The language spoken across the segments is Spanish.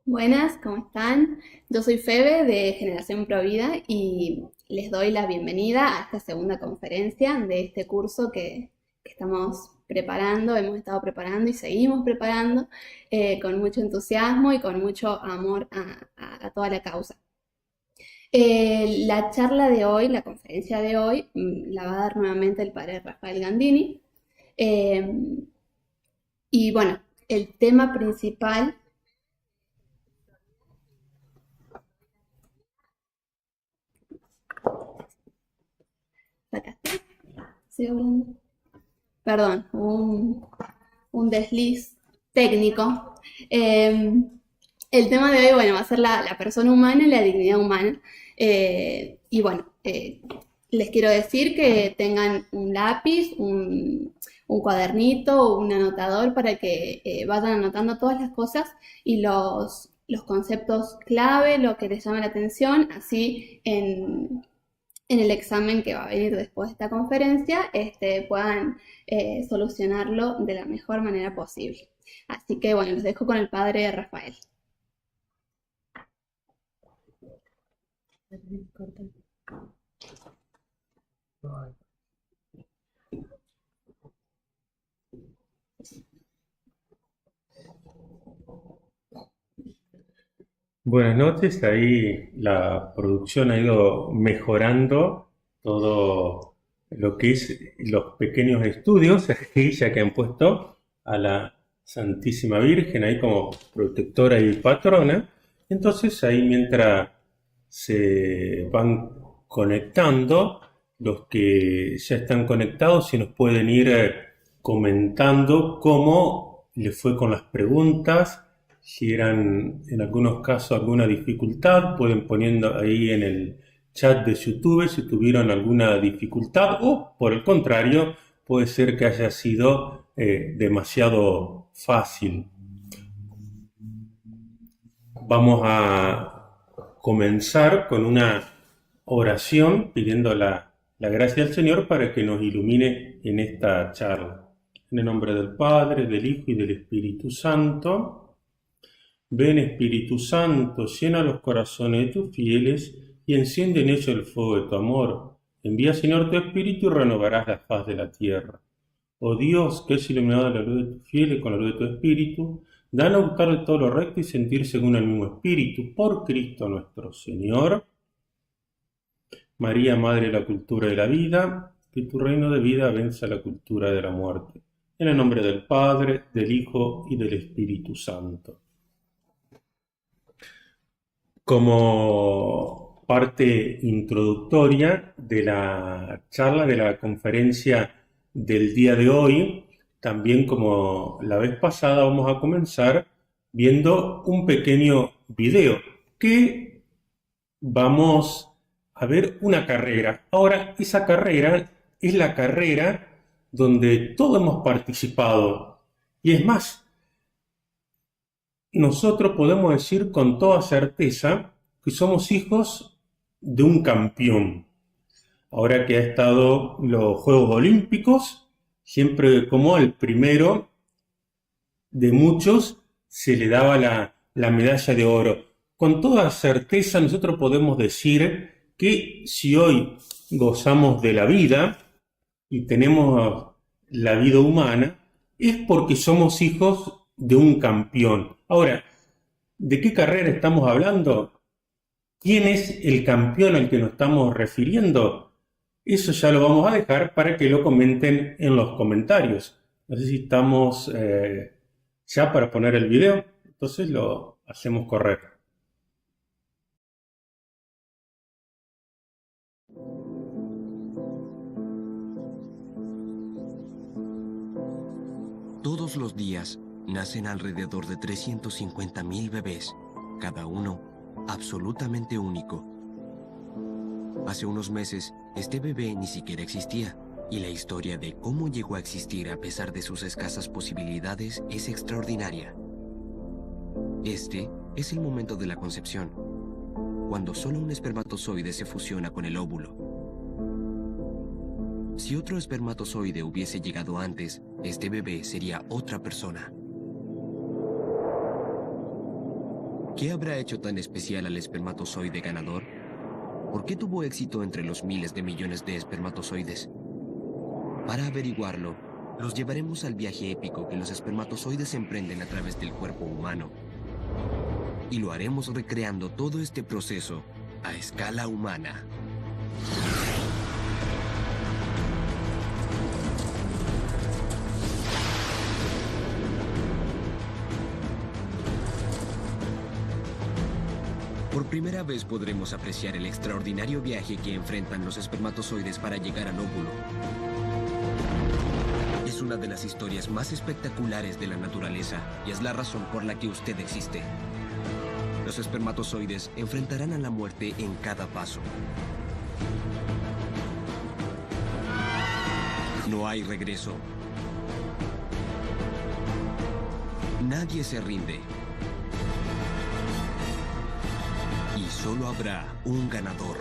Buenas, ¿cómo están? Yo soy Febe de Generación Provida y les doy la bienvenida a esta segunda conferencia de este curso que estamos preparando, hemos estado preparando y seguimos preparando con mucho entusiasmo y con mucho amor a toda la causa. La charla de hoy, la conferencia de hoy, la va a dar nuevamente el padre Rafael Gandini. Eh, y bueno, el tema principal. ¿Sacaste? ¿Sigo hablando? Perdón, un desliz técnico. El tema de hoy, bueno, va a ser la persona humana y la dignidad humana. Y bueno, les quiero decir que tengan un lápiz, un cuadernito, un anotador para que vayan anotando todas las cosas y los conceptos clave, lo que les llama la atención, así en el examen que va a venir después de esta conferencia, puedan solucionarlo de la mejor manera posible. Así que bueno, los dejo con el padre Rafael. Buenas noches, ahí la producción ha ido mejorando todo lo que es los pequeños estudios ya que han puesto a la Santísima Virgen ahí como protectora y patrona. Entonces ahí mientras se van conectando, los que ya están conectados, si nos pueden ir comentando cómo les fue con las preguntas, si eran en algunos casos alguna dificultad, pueden poniendo ahí en el chat de YouTube si tuvieron alguna dificultad o por el contrario puede ser que haya sido demasiado fácil. Vamos a comenzar con una oración pidiendo la gracia del Señor para que nos ilumine en esta charla. En el nombre del Padre, del Hijo y del Espíritu Santo. Ven Espíritu Santo, llena los corazones de tus fieles y enciende en ellos el fuego de tu amor. Envía Señor tu Espíritu y renovarás la faz de la tierra. Oh Dios, que es iluminado la luz de tus fieles con la luz de tu Espíritu, danos a buscar de todo lo recto y sentir según el mismo Espíritu, por Cristo nuestro Señor. María, Madre de la cultura de la vida, que tu reino de vida venza la cultura de la muerte. En el nombre del Padre, del Hijo y del Espíritu Santo. Como parte introductoria de la charla, de la conferencia del día de hoy, también como la vez pasada vamos a comenzar viendo un pequeño video que vamos a ver una carrera. Ahora, esa carrera es la carrera donde todos hemos participado. Y es más, nosotros podemos decir con toda certeza que somos hijos de un campeón. Ahora que ha estado los Juegos Olímpicos, siempre como el primero de muchos se le daba la medalla de oro. Con toda certeza nosotros podemos decir que si hoy gozamos de la vida y tenemos la vida humana, es porque somos hijos de un campeón. Ahora, ¿de qué carrera estamos hablando? ¿Quién es el campeón al que nos estamos refiriendo? Eso ya lo vamos a dejar para que lo comenten en los comentarios. No sé si estamos ya para poner el video, entonces lo hacemos correr. Todos los días nacen alrededor de 350.000 bebés, cada uno absolutamente único. Hace unos meses, este bebé ni siquiera existía, y la historia de cómo llegó a existir a pesar de sus escasas posibilidades es extraordinaria. Este es el momento de la concepción, cuando solo un espermatozoide se fusiona con el óvulo. Si otro espermatozoide hubiese llegado antes, este bebé sería otra persona. ¿Qué habrá hecho tan especial al espermatozoide ganador? ¿Por qué tuvo éxito entre los miles de millones de espermatozoides? Para averiguarlo, los llevaremos al viaje épico que los espermatozoides emprenden a través del cuerpo humano. Y lo haremos recreando todo este proceso a escala humana. Por primera vez podremos apreciar el extraordinario viaje que enfrentan los espermatozoides para llegar al óvulo. Es una de las historias más espectaculares de la naturaleza y es la razón por la que usted existe. Los espermatozoides enfrentarán a la muerte en cada paso. No hay regreso. Nadie se rinde. Y solo habrá un ganador.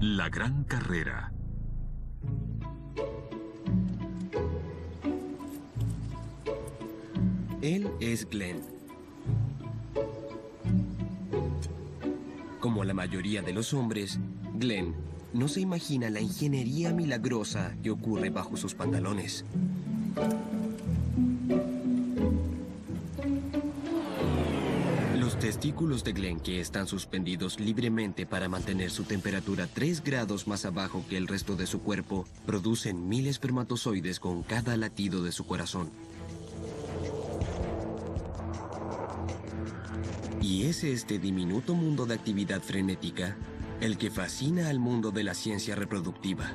La gran carrera. Él es Glenn. Como la mayoría de los hombres, Glenn no se imagina la ingeniería milagrosa que ocurre bajo sus pantalones. Los testículos de Glenn, que están suspendidos libremente para mantener su temperatura 3 grados más abajo que el resto de su cuerpo, producen 1000 espermatozoides con cada latido de su corazón. Y es este diminuto mundo de actividad frenética el que fascina al mundo de la ciencia reproductiva.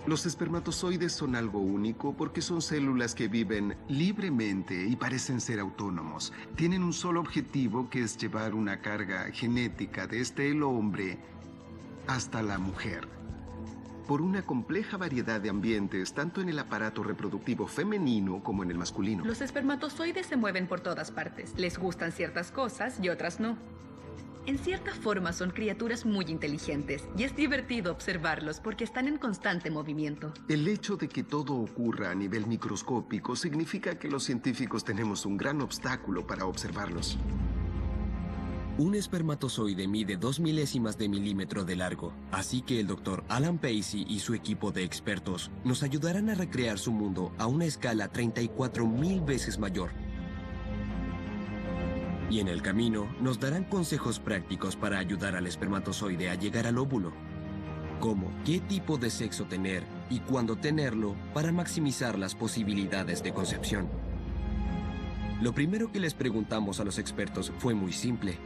Los espermatozoides son algo único porque son células que viven libremente y parecen ser autónomos. Tienen un solo objetivo, que es llevar una carga genética desde el hombre hasta la mujer. Por una compleja variedad de ambientes, tanto en el aparato reproductivo femenino como en el masculino. Los espermatozoides se mueven por todas partes. Les gustan ciertas cosas y otras no. En cierta forma son criaturas muy inteligentes y es divertido observarlos porque están en constante movimiento. El hecho de que todo ocurra a nivel microscópico significa que los científicos tenemos un gran obstáculo para observarlos. Un espermatozoide mide 2 milésimas de milímetro de largo, así que el Dr. Alan Pacey y su equipo de expertos nos ayudarán a recrear su mundo a una escala 34,000 veces mayor. Y en el camino nos darán consejos prácticos para ayudar al espermatozoide a llegar al óvulo, como qué tipo de sexo tener y cuándo tenerlo para maximizar las posibilidades de concepción. Lo primero que les preguntamos a los expertos fue muy simple.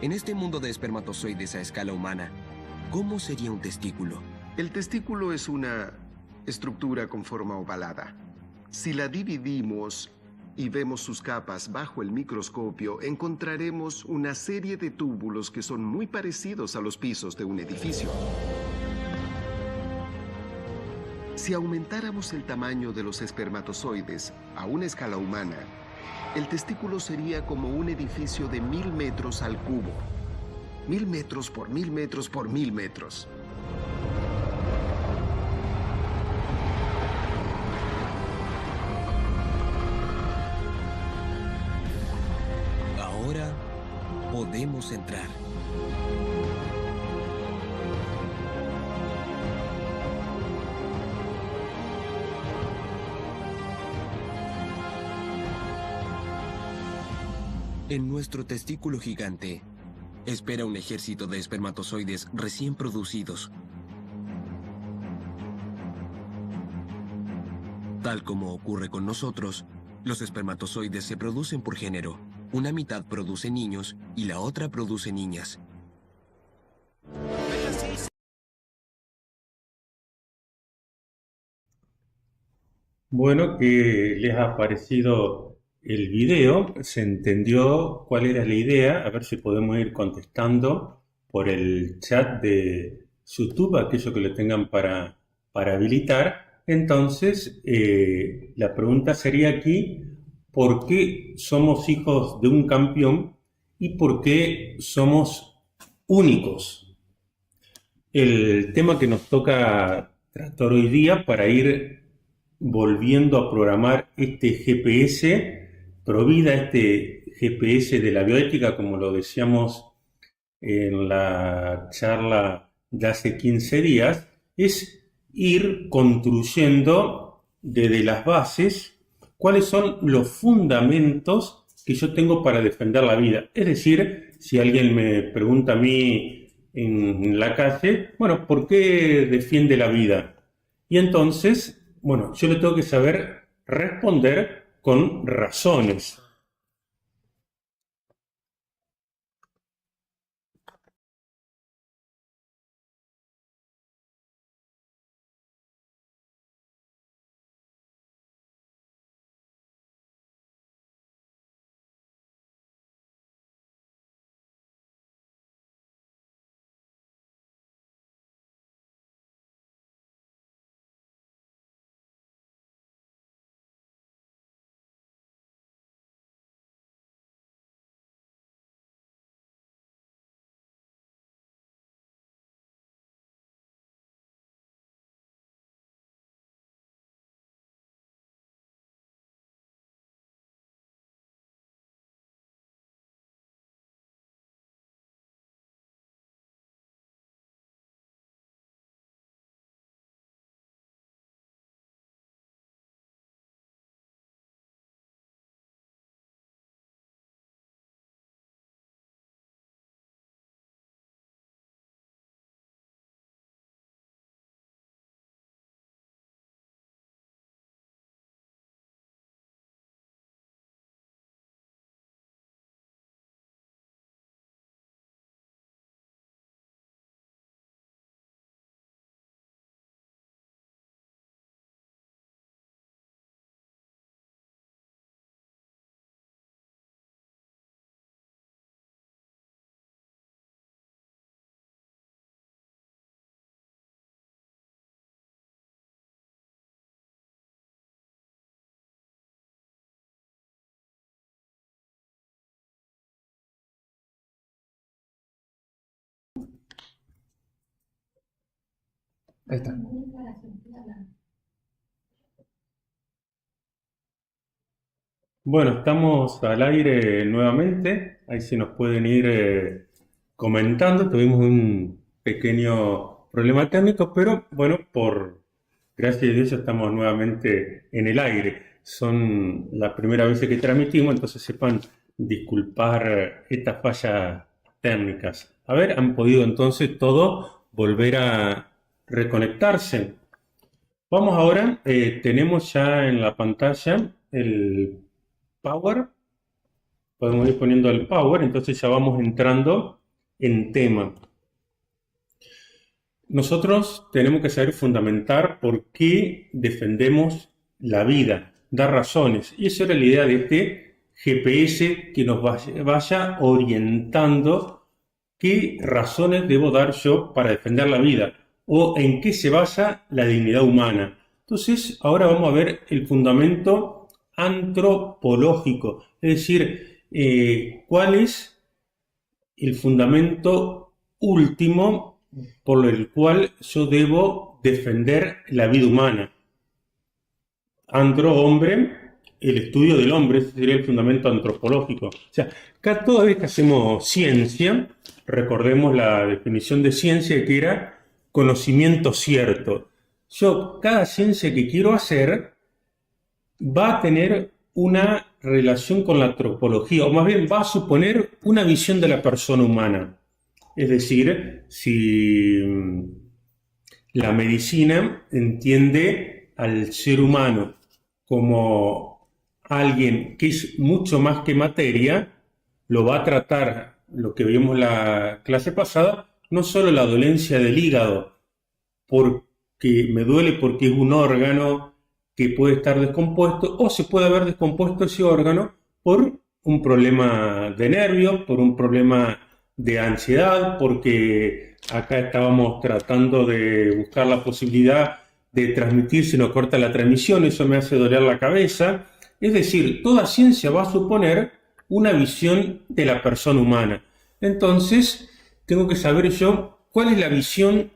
En este mundo de espermatozoides a escala humana, ¿cómo sería un testículo? El testículo es una estructura con forma ovalada. Si la dividimos y vemos sus capas bajo el microscopio, encontraremos una serie de túbulos que son muy parecidos a los pisos de un edificio. Si aumentáramos el tamaño de los espermatozoides a una escala humana, el testículo sería como un edificio de 1000 metros al cubo. 1000 metros por 1000 metros por 1000 metros. Ahora podemos entrar. En nuestro testículo gigante, espera un ejército de espermatozoides recién producidos. Tal como ocurre con nosotros, los espermatozoides se producen por género. Una mitad produce niños y la otra produce niñas. Bueno, ¿qué les ha parecido el video? ¿Se entendió cuál era la idea? A ver si podemos ir contestando por el chat de YouTube, aquello que lo tengan para habilitar. Entonces, la pregunta sería aquí, ¿por qué somos hijos de un campeón y por qué somos únicos? el tema que nos toca tratar hoy día para ir volviendo a programar este GPS Provida, este GPS de la bioética, como lo decíamos en la charla de hace 15 días, es ir construyendo desde las bases cuáles son los fundamentos que yo tengo para defender la vida. Es decir, si alguien me pregunta a mí en la calle, bueno, ¿por qué defiende la vida? Y entonces, bueno, yo le tengo que saber responder con razones. Ahí está. Bueno, estamos al aire nuevamente. Ahí se nos pueden ir comentando. Tuvimos un pequeño problema técnico, pero bueno, por gracias a Dios ya estamos nuevamente en el aire. Son la primera vez que transmitimos, entonces sepan disculpar estas fallas técnicas. A ver, han podido entonces todos volver a reconectarse. Vamos ahora, tenemos ya en la pantalla el Power, podemos ir poniendo el Power, entonces ya vamos entrando en tema. Nosotros tenemos que saber fundamentar por qué defendemos la vida, dar razones, y esa era la idea de este GPS que nos vaya orientando qué razones debo dar yo para defender la vida o en qué se basa la dignidad humana. Entonces, ahora vamos a ver el fundamento antropológico, es decir, cuál es el fundamento último por el cual yo debo defender la vida humana. Antro, hombre, el estudio del hombre, ese sería el fundamento antropológico. O sea, toda vez que hacemos ciencia, recordemos la definición de ciencia que era conocimiento cierto. Cada ciencia que quiero hacer va a tener una relación con la antropología, o más bien va a suponer una visión de la persona humana. Es decir, si la medicina entiende al ser humano como alguien que es mucho más que materia, lo va a tratar, lo que vimos en la clase pasada, no solo la dolencia del hígado, porque me duele porque es un órgano que puede estar descompuesto, o se puede haber descompuesto ese órgano por un problema de nervios, por un problema de ansiedad, porque acá estábamos tratando de buscar la posibilidad de transmitir si no corta la transmisión, eso me hace doler la cabeza. Es decir, toda ciencia va a suponer una visión de la persona humana. Entonces, tengo que saber yo cuál es la visión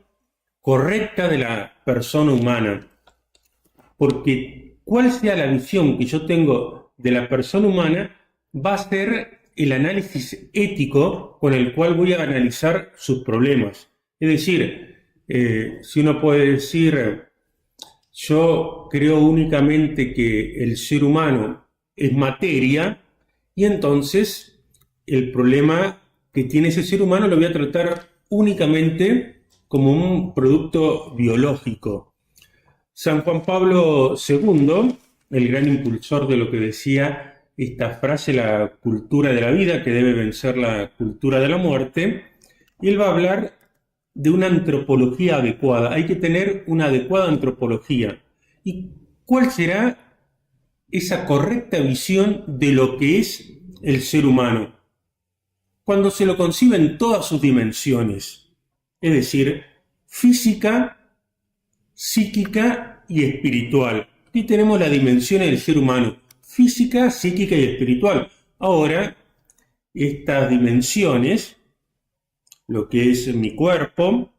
correcta de la persona humana. Porque cuál sea la visión que yo tengo de la persona humana va a ser el análisis ético con el cual voy a analizar sus problemas. Es decir, si uno puede decir, yo creo únicamente que el ser humano es materia, y entonces el problema que tiene ese ser humano lo voy a tratar únicamente como un producto biológico. San Juan Pablo II, el gran impulsor de lo que decía esta frase, la cultura de la vida que debe vencer la cultura de la muerte, y él va a hablar de una antropología adecuada. Hay que tener una adecuada antropología. ¿Y cuál será esa correcta visión de lo que es el ser humano? Cuando se lo concibe en todas sus dimensiones, es decir, física, psíquica y espiritual. Aquí tenemos las dimensiones del ser humano, física, psíquica y espiritual. Ahora, estas dimensiones, lo que es mi cuerpo,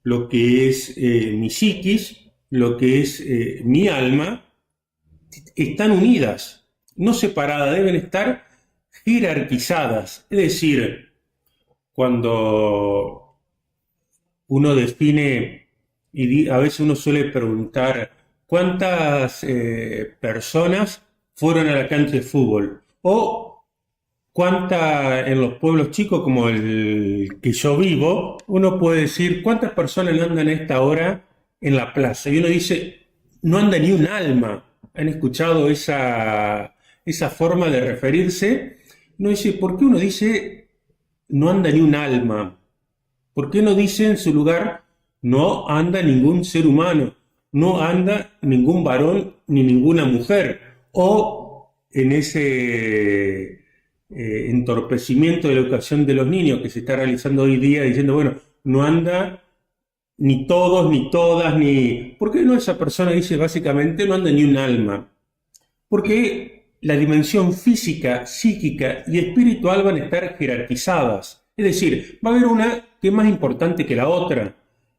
lo que es mi psiquis, lo que es mi alma, están unidas, no separadas, deben estar jerarquizadas. Es decir, cuando uno define, y a veces uno suele preguntar, ¿cuántas personas fueron a la cancha de fútbol? O ¿cuántas en los pueblos chicos como el que yo vivo, uno puede decir, ¿cuántas personas andan a esta hora en la plaza? Y uno dice, no anda ni un alma. ¿Han escuchado esa forma de referirse? Uno dice, ¿por qué uno dice no anda ni un alma? ¿Por qué no dice en su lugar no anda ningún ser humano? No anda ningún varón ni ninguna mujer. O en ese entorpecimiento de la educación de los niños que se está realizando hoy día diciendo, bueno, no anda ni todos, ni todas, ni... ¿Por qué no esa persona dice básicamente no anda ni un alma? Porque la dimensión física, psíquica y espiritual van a estar jerarquizadas. Es decir, va a haber una que es más importante que la otra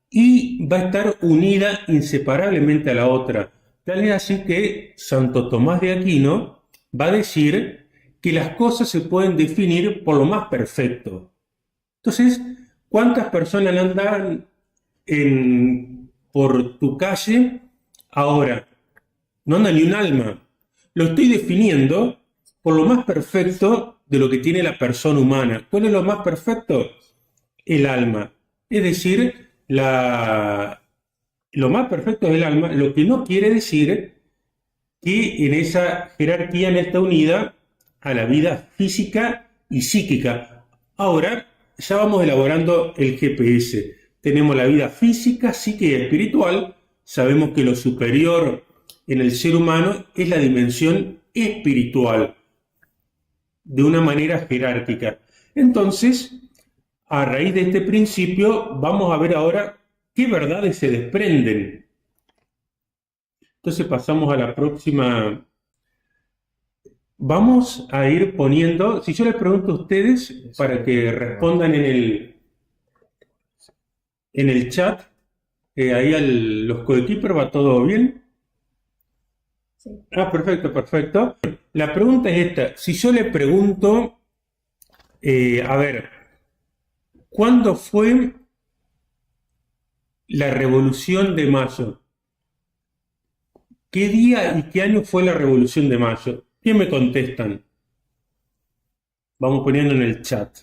y va a estar unida inseparablemente a la otra. Tal es así que Santo Tomás de Aquino va a decir que las cosas se pueden definir por lo más perfecto. Entonces, ¿cuántas personas andan por tu calle ahora? No anda ni un alma. Lo estoy definiendo por lo más perfecto de lo que tiene la persona humana. ¿Cuál es lo más perfecto? El alma. Es decir, lo más perfecto es el alma, lo que no quiere decir que en esa jerarquía no está unida a la vida física y psíquica. Ahora ya vamos elaborando el GPS. Tenemos la vida física, psíquica y espiritual. Sabemos que lo superior en el ser humano es la dimensión espiritual, de una manera jerárquica. Entonces, a raíz de este principio, vamos a ver ahora qué verdades se desprenden. Entonces pasamos a la próxima. Vamos a ir poniendo, si yo les pregunto a ustedes para que respondan en el chat, ahí los coequippers, ¿va todo bien? Sí. Ah, perfecto, perfecto. La pregunta es esta, si yo le pregunto, a ver, ¿cuándo fue la Revolución de Mayo? ¿Qué día y qué año fue la Revolución de Mayo? ¿Qué me contestan? Vamos poniendo en el chat.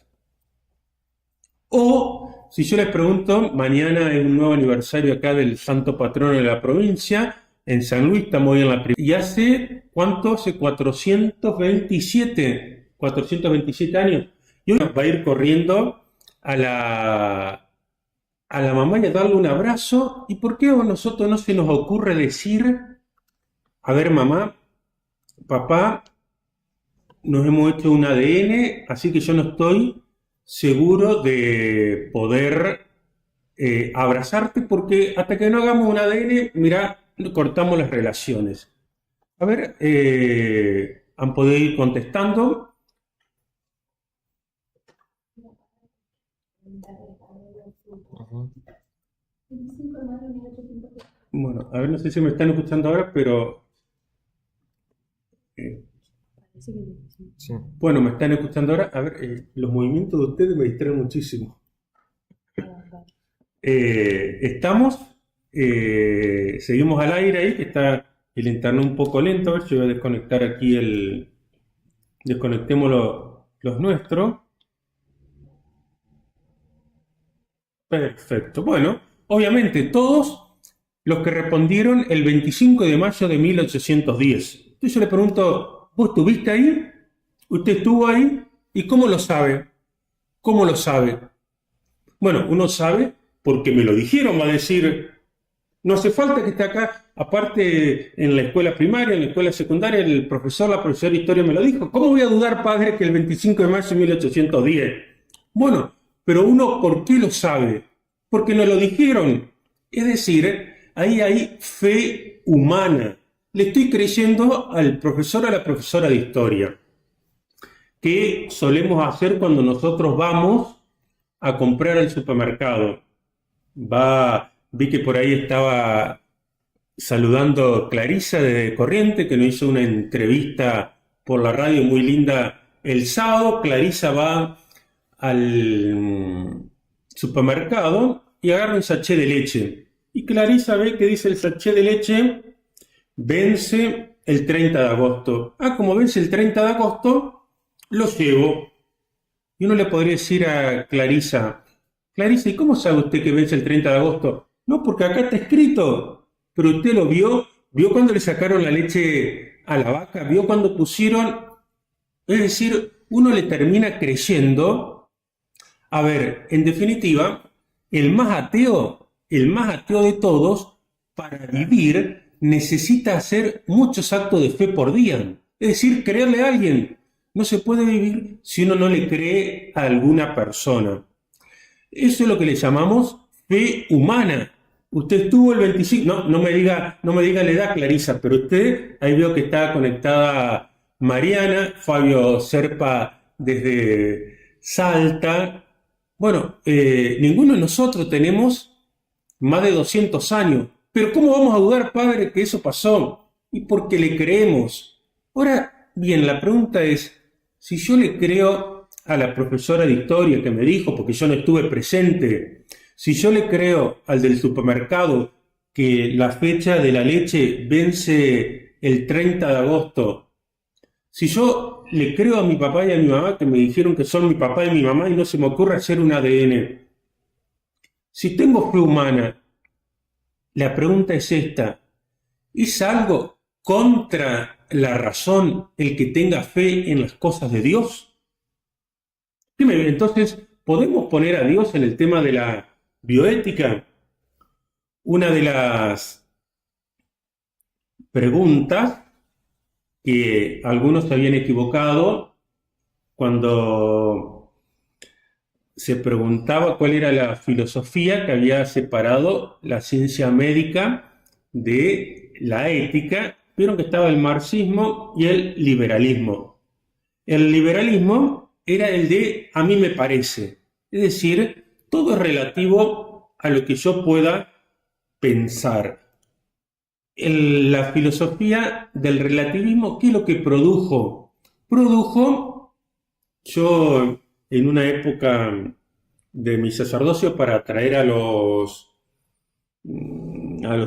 O, si yo les pregunto, mañana es un nuevo aniversario acá del santo patrono de la provincia, en San Luis, estamos hoy en la primera. ¿Y hace cuánto? Hace 427 años. Y uno va a ir corriendo a la mamá y a darle un abrazo. ¿Y por qué a nosotros no se nos ocurre decir, a ver mamá, papá, nos hemos hecho un ADN, así que yo no estoy seguro de poder abrazarte porque hasta que no hagamos un ADN, mira, cortamos las relaciones. A ver, han podido ir contestando. Bueno, a ver, no sé si me están escuchando ahora, pero Sí. bueno, me están escuchando ahora. A ver, los movimientos de ustedes me distraen muchísimo. Estamos, seguimos al aire ahí, que está el internet un poco lento. A ver, yo voy a desconectar aquí desconectemos los nuestros. Perfecto. Bueno, obviamente todos los que respondieron el 25 de mayo de 1810. Entonces yo le pregunto, ¿vos estuviste ahí? ¿Usted estuvo ahí? ¿Y cómo lo sabe? ¿Cómo lo sabe? Bueno, uno sabe porque me lo dijeron, va a decir, no hace falta que esté acá. Aparte, en la escuela primaria, en la escuela secundaria, la profesora de historia me lo dijo. ¿Cómo voy a dudar, padre, que el 25 de mayo de 1810? Bueno, pero uno, ¿por qué lo sabe? Porque nos lo dijeron. Es decir, ahí hay fe humana. Le estoy creyendo al profesor o a la profesora de historia. ¿Qué solemos hacer cuando nosotros vamos a comprar al supermercado? Vi que por ahí estaba saludando Clarisa de Corriente, que nos hizo una entrevista por la radio muy linda el sábado. Clarisa va al supermercado y agarra un sachet de leche. Y Clarisa ve que dice el sachet de leche vence el 30 de agosto. Ah, como vence el 30 de agosto, lo llevo. Y uno le podría decir a Clarisa, Clarisa, ¿y cómo sabe usted que vence el 30 de agosto? No, porque acá está escrito. Pero usted lo vio cuando le sacaron la leche a la vaca, vio cuando pusieron. Es decir, uno le termina creyendo. A ver, en definitiva, el más ateo de todos, para vivir, necesita hacer muchos actos de fe por día. Es decir, creerle a alguien. No se puede vivir si uno no le cree a alguna persona. Eso es lo que le llamamos fe humana. Usted estuvo el 25, no me diga la edad, Clarisa, pero usted, ahí veo que está conectada Mariana, Fabio Serpa desde Salta. Bueno, ninguno de nosotros tenemos más de 200 años. Pero ¿cómo vamos a dudar, padre, que eso pasó? Y porque le creemos. Ahora, bien, la pregunta es, si yo le creo a la profesora de historia que me dijo, porque yo no estuve presente, si yo le creo al del supermercado que la fecha de la leche vence el 30 de agosto, si yo le creo a mi papá y a mi mamá que me dijeron que son mi papá y mi mamá y no se me ocurre hacer un ADN, si tengo fe humana, la pregunta es esta, ¿es algo contra la razón el que tenga fe en las cosas de Dios? Dime, entonces, ¿podemos poner a Dios en el tema de la bioética? Una de las preguntas que algunos se habían equivocado cuando se preguntaba cuál era la filosofía que había separado la ciencia médica de la ética. Vieron que estaba el marxismo y el liberalismo. El liberalismo era el de a mí me parece, es decir, todo es relativo a lo que yo pueda pensar. La filosofía del relativismo, ¿qué es lo que produjo? Yo en una época de mi sacerdocio para atraer a los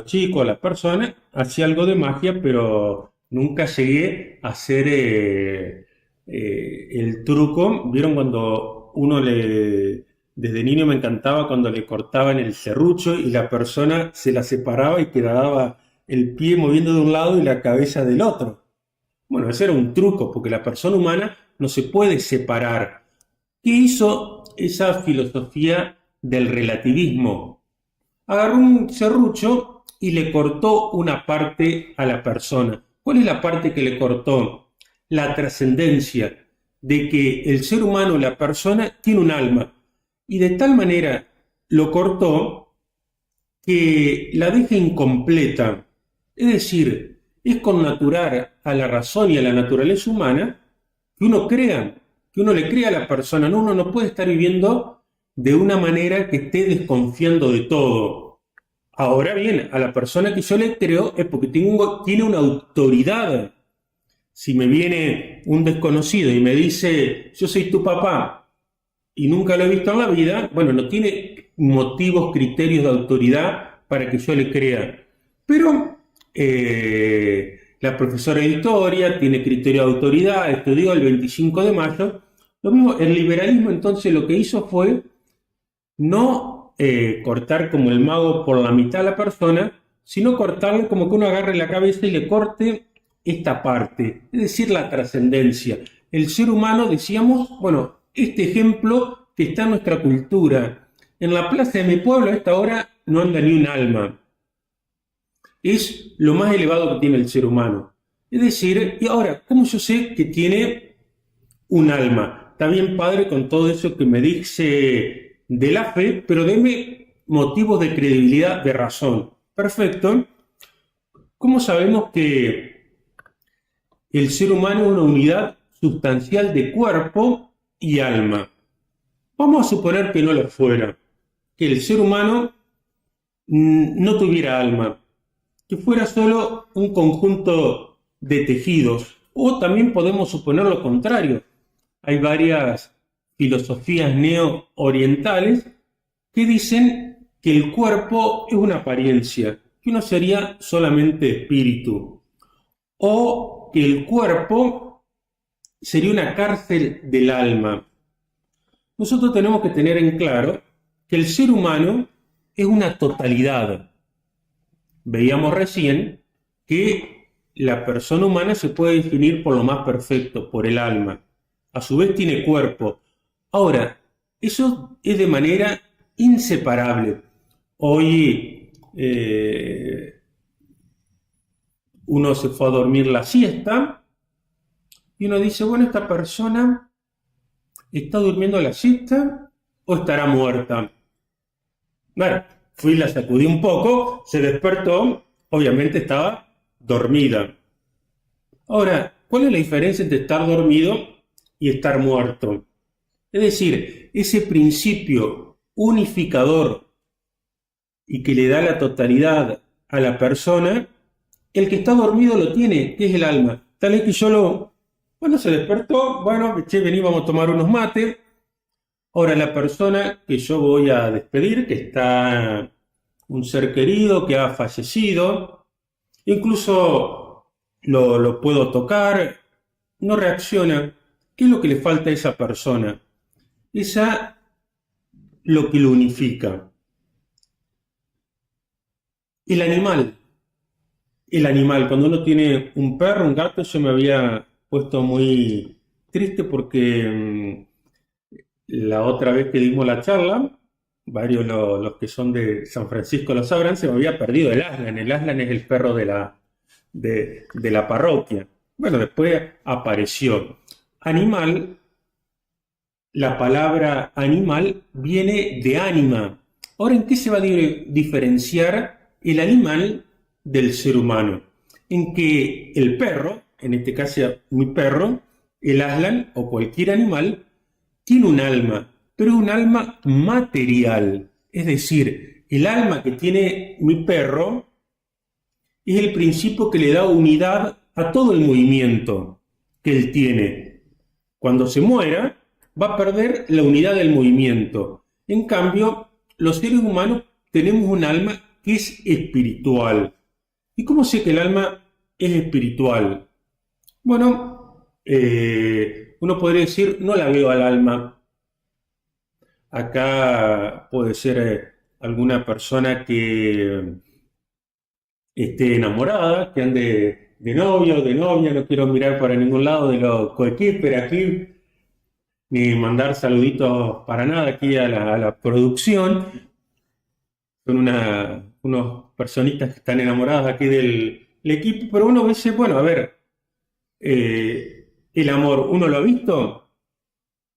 chicos, a las personas, hacía algo de magia, pero nunca llegué a hacer el truco. ¿Vieron cuando desde niño me encantaba cuando le cortaban el serrucho y la persona se la separaba y quedaba el pie moviendo de un lado y la cabeza del otro? Bueno, ese era un truco, porque la persona humana no se puede separar. ¿Qué hizo esa filosofía del relativismo? Agarró un serrucho y le cortó una parte a la persona. ¿Cuál es la parte que le cortó? La trascendencia de que el ser humano, la persona, tiene un alma. Y de tal manera lo cortó que la deja incompleta. Es decir, es connaturar a la razón y a la naturaleza humana que uno le crea a la persona. No, uno no puede estar viviendo de una manera que esté desconfiando de todo. Ahora bien, a la persona que yo le creo es porque tiene una autoridad. Si me viene un desconocido y me dice, yo soy tu papá y nunca lo he visto en la vida, bueno, no tiene motivos, criterios de autoridad para que yo le crea. Pero la profesora de historia tiene criterio de autoridad, estudió el 25 de mayo. Lo mismo, el liberalismo entonces lo que hizo fue no cortar como el mago por la mitad a la persona, sino cortarle como que uno agarre la cabeza y le corte esta parte, es decir, la trascendencia. El ser humano, decíamos, bueno, este ejemplo que está en nuestra cultura. En la plaza de mi pueblo a esta hora no anda ni un alma. Es lo más elevado que tiene el ser humano. Es decir, y ahora, ¿cómo yo sé que tiene un alma? Está bien, padre, con todo eso que me dice de la fe, pero deme motivos de credibilidad, de razón. Perfecto. ¿Cómo sabemos que el ser humano es una unidad sustancial de cuerpo y alma? Vamos a suponer que no lo fuera, que el ser humano no tuviera alma, que fuera solo un conjunto de tejidos, o también podemos suponer lo contrario. Hay varias filosofías neo-orientales que dicen que el cuerpo es una apariencia, que uno sería solamente espíritu, o que el cuerpo sería una cárcel del alma. Nosotros tenemos que tener en claro que el ser humano es una totalidad. Veíamos recién que la persona humana se puede definir por lo más perfecto, por el alma. A su vez tiene cuerpo. Ahora, eso es de manera inseparable. Hoy uno se fue a dormir la siesta y uno dice, bueno, esta persona ¿está durmiendo la siesta o estará muerta? Bueno, fui, la sacudí un poco, se despertó, obviamente estaba dormida. Ahora, ¿cuál es la diferencia entre estar dormido y estar muerto? Es decir, ese principio unificador y que le da la totalidad a la persona, el que está dormido lo tiene, que es el alma. Tal vez que bueno, se despertó, bueno, che, vení, vamos a tomar unos mates. Ahora, la persona que yo voy a despedir, que está un ser querido que ha fallecido, incluso lo puedo tocar, no reacciona. ¿Qué es lo que le falta a esa persona? Lo que lo unifica. El animal, cuando uno tiene un perro, un gato, yo me había puesto muy triste porque la otra vez que dimos la charla, varios los que son de San Francisco lo sabrán, se me había perdido el Aslan. El Aslan es el perro de la parroquia. Bueno, después apareció. Animal, la palabra animal viene de ánima. Ahora, ¿en qué se va a diferenciar el animal del ser humano? En que el perro, en este caso mi perro, el Aslan o cualquier animal, tiene un alma, pero un alma material. Es decir, el alma que tiene mi perro es el principio que le da unidad a todo el movimiento que él tiene. Cuando se muera, va a perder la unidad del movimiento. En cambio, los seres humanos tenemos un alma que es espiritual. ¿Y cómo sé que el alma es espiritual? Bueno, uno podría decir, no la veo al alma. Acá puede ser alguna persona que esté enamorada, que ande de novio o de novia, no quiero mirar para ningún lado de los coequiperos aquí, ni mandar saluditos para nada aquí a la producción. Son unos personitas que están enamoradas aquí del equipo, pero uno dice, bueno, a ver, el amor, ¿uno lo ha visto?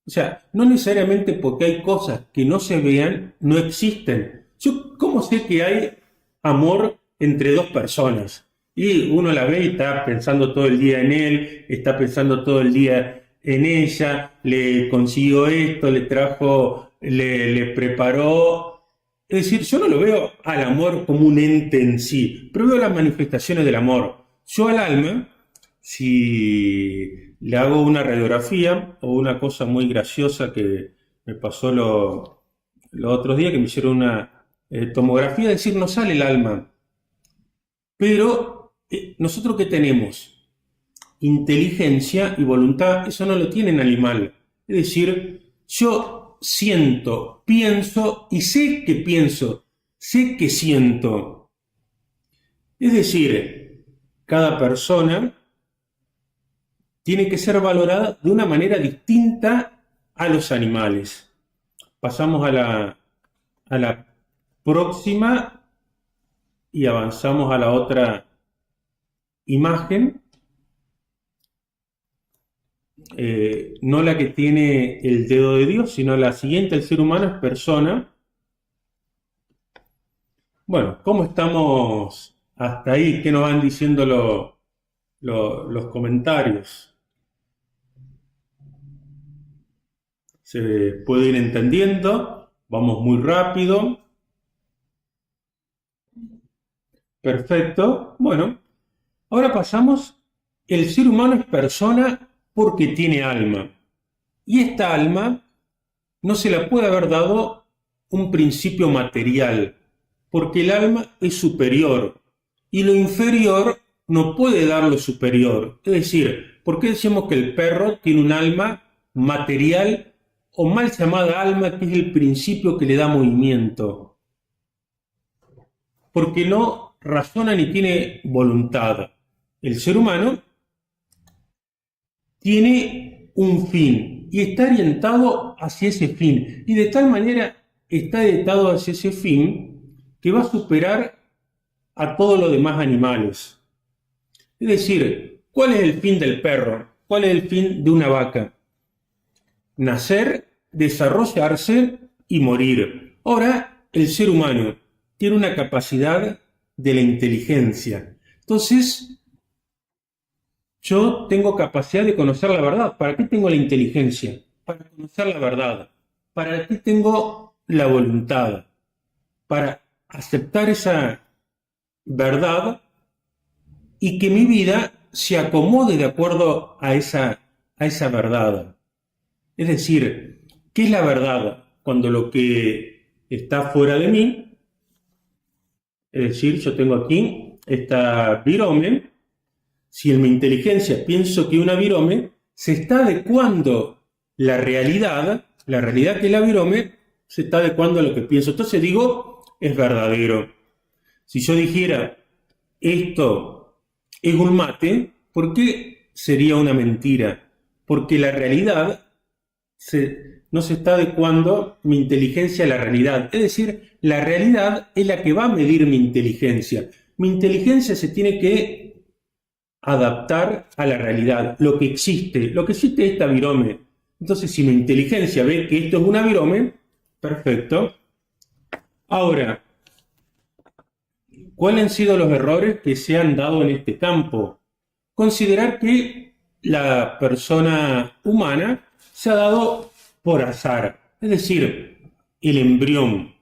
O sea, no necesariamente porque hay cosas que no se vean, no existen. Yo, ¿cómo sé que hay amor entre dos personas? Y uno la ve y está pensando todo el día en él, está pensando todo el día en ella, le consiguió esto, le trajo, le preparó Es decir, yo no lo veo al amor como un ente en sí, pero veo las manifestaciones del amor. Yo al alma, si le hago una radiografía o una cosa muy graciosa que me pasó los otros días, que me hicieron una tomografía, es decir, no sale el alma. Pero nosotros ¿qué tenemos? Inteligencia y voluntad, eso no lo tiene el animal. Es decir, yo siento, pienso y sé que pienso, sé que siento. Es decir, cada persona tiene que ser valorada de una manera distinta a los animales. Pasamos a la próxima y avanzamos a la otra imagen. No la que tiene el dedo de Dios, sino la siguiente. El ser humano es persona. Bueno, ¿cómo estamos hasta ahí? ¿Qué nos van diciendo los comentarios? ¿Se puede ir entendiendo? Vamos muy rápido. Perfecto. Bueno, ahora pasamos. El ser humano es persona porque tiene alma. Y esta alma no se la puede haber dado un principio material, porque el alma es superior y lo inferior no puede dar lo superior. Es decir, ¿por qué decimos que el perro tiene un alma material o mal llamada alma, que es el principio que le da movimiento? Porque no razona ni tiene voluntad. El ser humano tiene un fin y está orientado hacia ese fin. Y de tal manera está orientado hacia ese fin que va a superar a todos los demás animales. Es decir, ¿cuál es el fin del perro? ¿Cuál es el fin de una vaca? Nacer, desarrollarse y morir. Ahora, el ser humano tiene una capacidad de la inteligencia. Entonces, yo tengo capacidad de conocer la verdad. ¿Para qué tengo la inteligencia? Para conocer la verdad. ¿Para qué tengo la voluntad? Para aceptar esa verdad y que mi vida se acomode de acuerdo a esa verdad. Es decir, ¿qué es la verdad? Cuando lo que está fuera de mí, es decir, yo tengo aquí esta virome. Si en mi inteligencia pienso que una virome, se está adecuando la realidad que es la virome, se está adecuando a lo que pienso. Entonces digo, es verdadero. Si yo dijera, esto es un mate, ¿por qué sería una mentira? Porque la realidad no se está adecuando mi inteligencia a la realidad. Es decir, la realidad es la que va a medir mi inteligencia. Mi inteligencia se tiene que adaptar a la realidad, lo que existe es esta virome. Entonces, si mi inteligencia ve que esto es una virome, perfecto. Ahora, ¿cuáles han sido los errores que se han dado en este campo? Considerar que la persona humana se ha dado por azar, es decir, el embrión.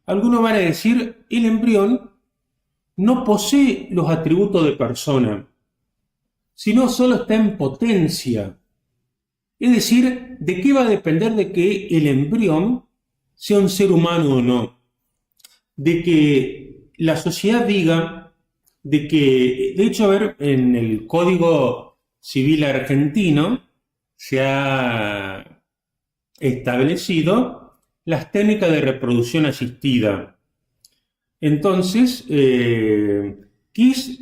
Algunos van a decir, el embrión no posee los atributos de persona, sino solo está en potencia. Es decir, ¿de qué va a depender de que el embrión sea un ser humano o no? De que la sociedad diga, de que, de hecho, a ver, en el Código Civil argentino se ha establecido las técnicas de reproducción asistida. Entonces, ¿qué es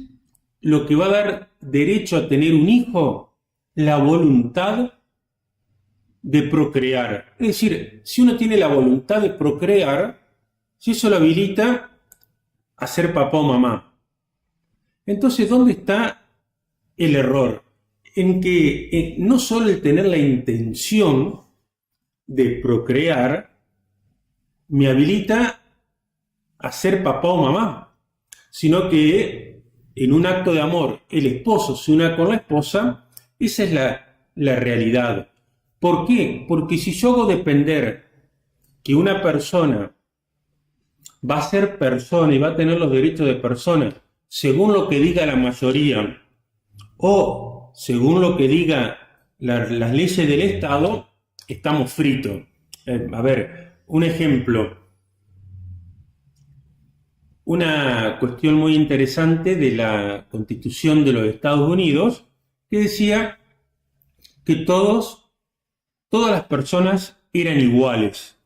lo que va a dar derecho a tener un hijo? La voluntad de procrear. Es decir, si uno tiene la voluntad de procrear, si eso lo habilita a ser papá o mamá. Entonces, ¿dónde está el error? En que no solo el tener la intención de procrear me habilita a ser papá o mamá, sino que en un acto de amor el esposo se una con la esposa. Esa es la realidad. ¿Por qué? Porque si yo hago depender que una persona va a ser persona y va a tener los derechos de persona según lo que diga la mayoría o según lo que diga las leyes del Estado, estamos fritos. A ver, un ejemplo. Una cuestión muy interesante de la Constitución de los Estados Unidos que decía que todas las personas eran iguales.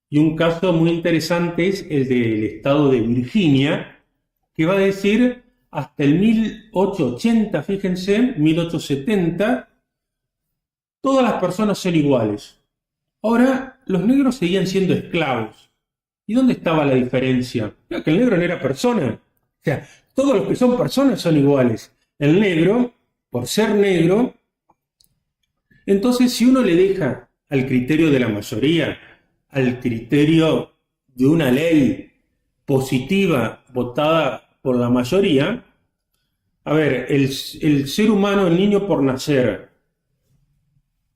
Y un caso muy interesante es el del estado de Virginia, que va a decir hasta el 1880, fíjense, 1870, todas las personas son iguales. Ahora, los negros seguían siendo esclavos. ¿Y dónde estaba la diferencia? Que el negro no era persona. O sea, todos los que son personas son iguales. El negro, por ser negro, entonces si uno le deja al criterio de la mayoría, al criterio de una ley positiva votada por la mayoría, a ver, el ser humano, el niño por nacer,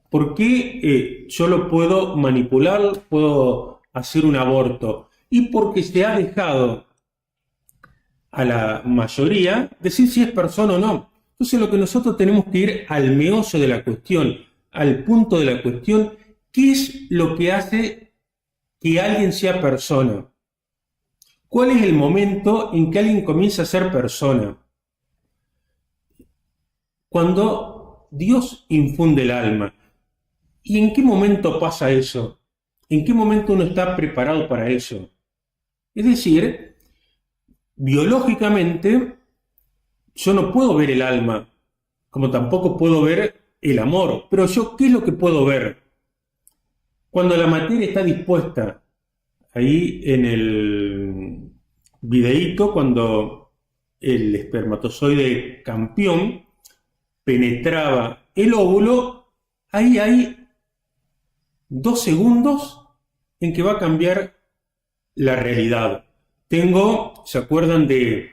¿por qué yo lo puedo manipular, puedo hacer un aborto? Y porque se ha dejado a la mayoría decir si es persona o no. Entonces lo que nosotros tenemos que ir al meollo de la cuestión, al punto de la cuestión, ¿qué es lo que hace que alguien sea persona? ¿Cuál es el momento en que alguien comienza a ser persona? Cuando Dios infunde el alma. ¿Y en qué momento pasa eso? ¿En qué momento uno está preparado para eso? Es decir, biológicamente yo no puedo ver el alma, como tampoco puedo ver el amor. Pero yo, ¿qué es lo que puedo ver? Cuando la materia está dispuesta, ahí en el videíto, cuando el espermatozoide campeón penetraba el óvulo, ahí hay 2 segundos en que va a cambiar la realidad. ¿Se acuerdan de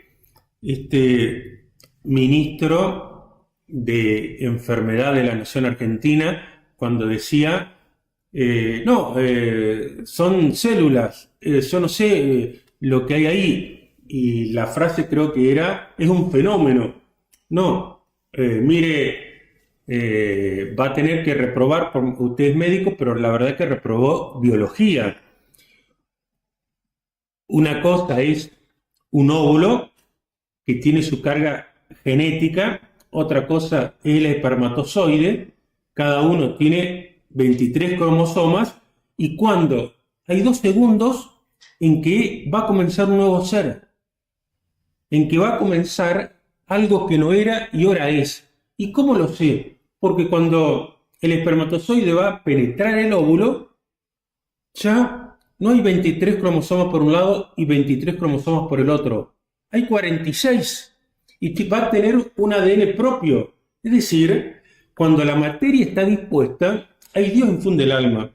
este ministro de Enfermedad de la Nación Argentina cuando decía, son células, yo no sé lo que hay ahí? Y la frase creo que era, es un fenómeno. No, va a tener que reprobar, usted es médico, pero la verdad es que reprobó biología. Una cosa es un óvulo que tiene su carga genética, otra cosa es el espermatozoide, cada uno tiene 23 cromosomas, y cuando hay 2 segundos en que va a comenzar un nuevo ser, en que va a comenzar algo que no era y ahora es. ¿Y cómo lo sé? Porque cuando el espermatozoide va a penetrar el óvulo, ya no hay 23 cromosomas por un lado y 23 cromosomas por el otro. Hay 46 y va a tener un ADN propio. Es decir, cuando la materia está dispuesta, ahí Dios infunde el alma.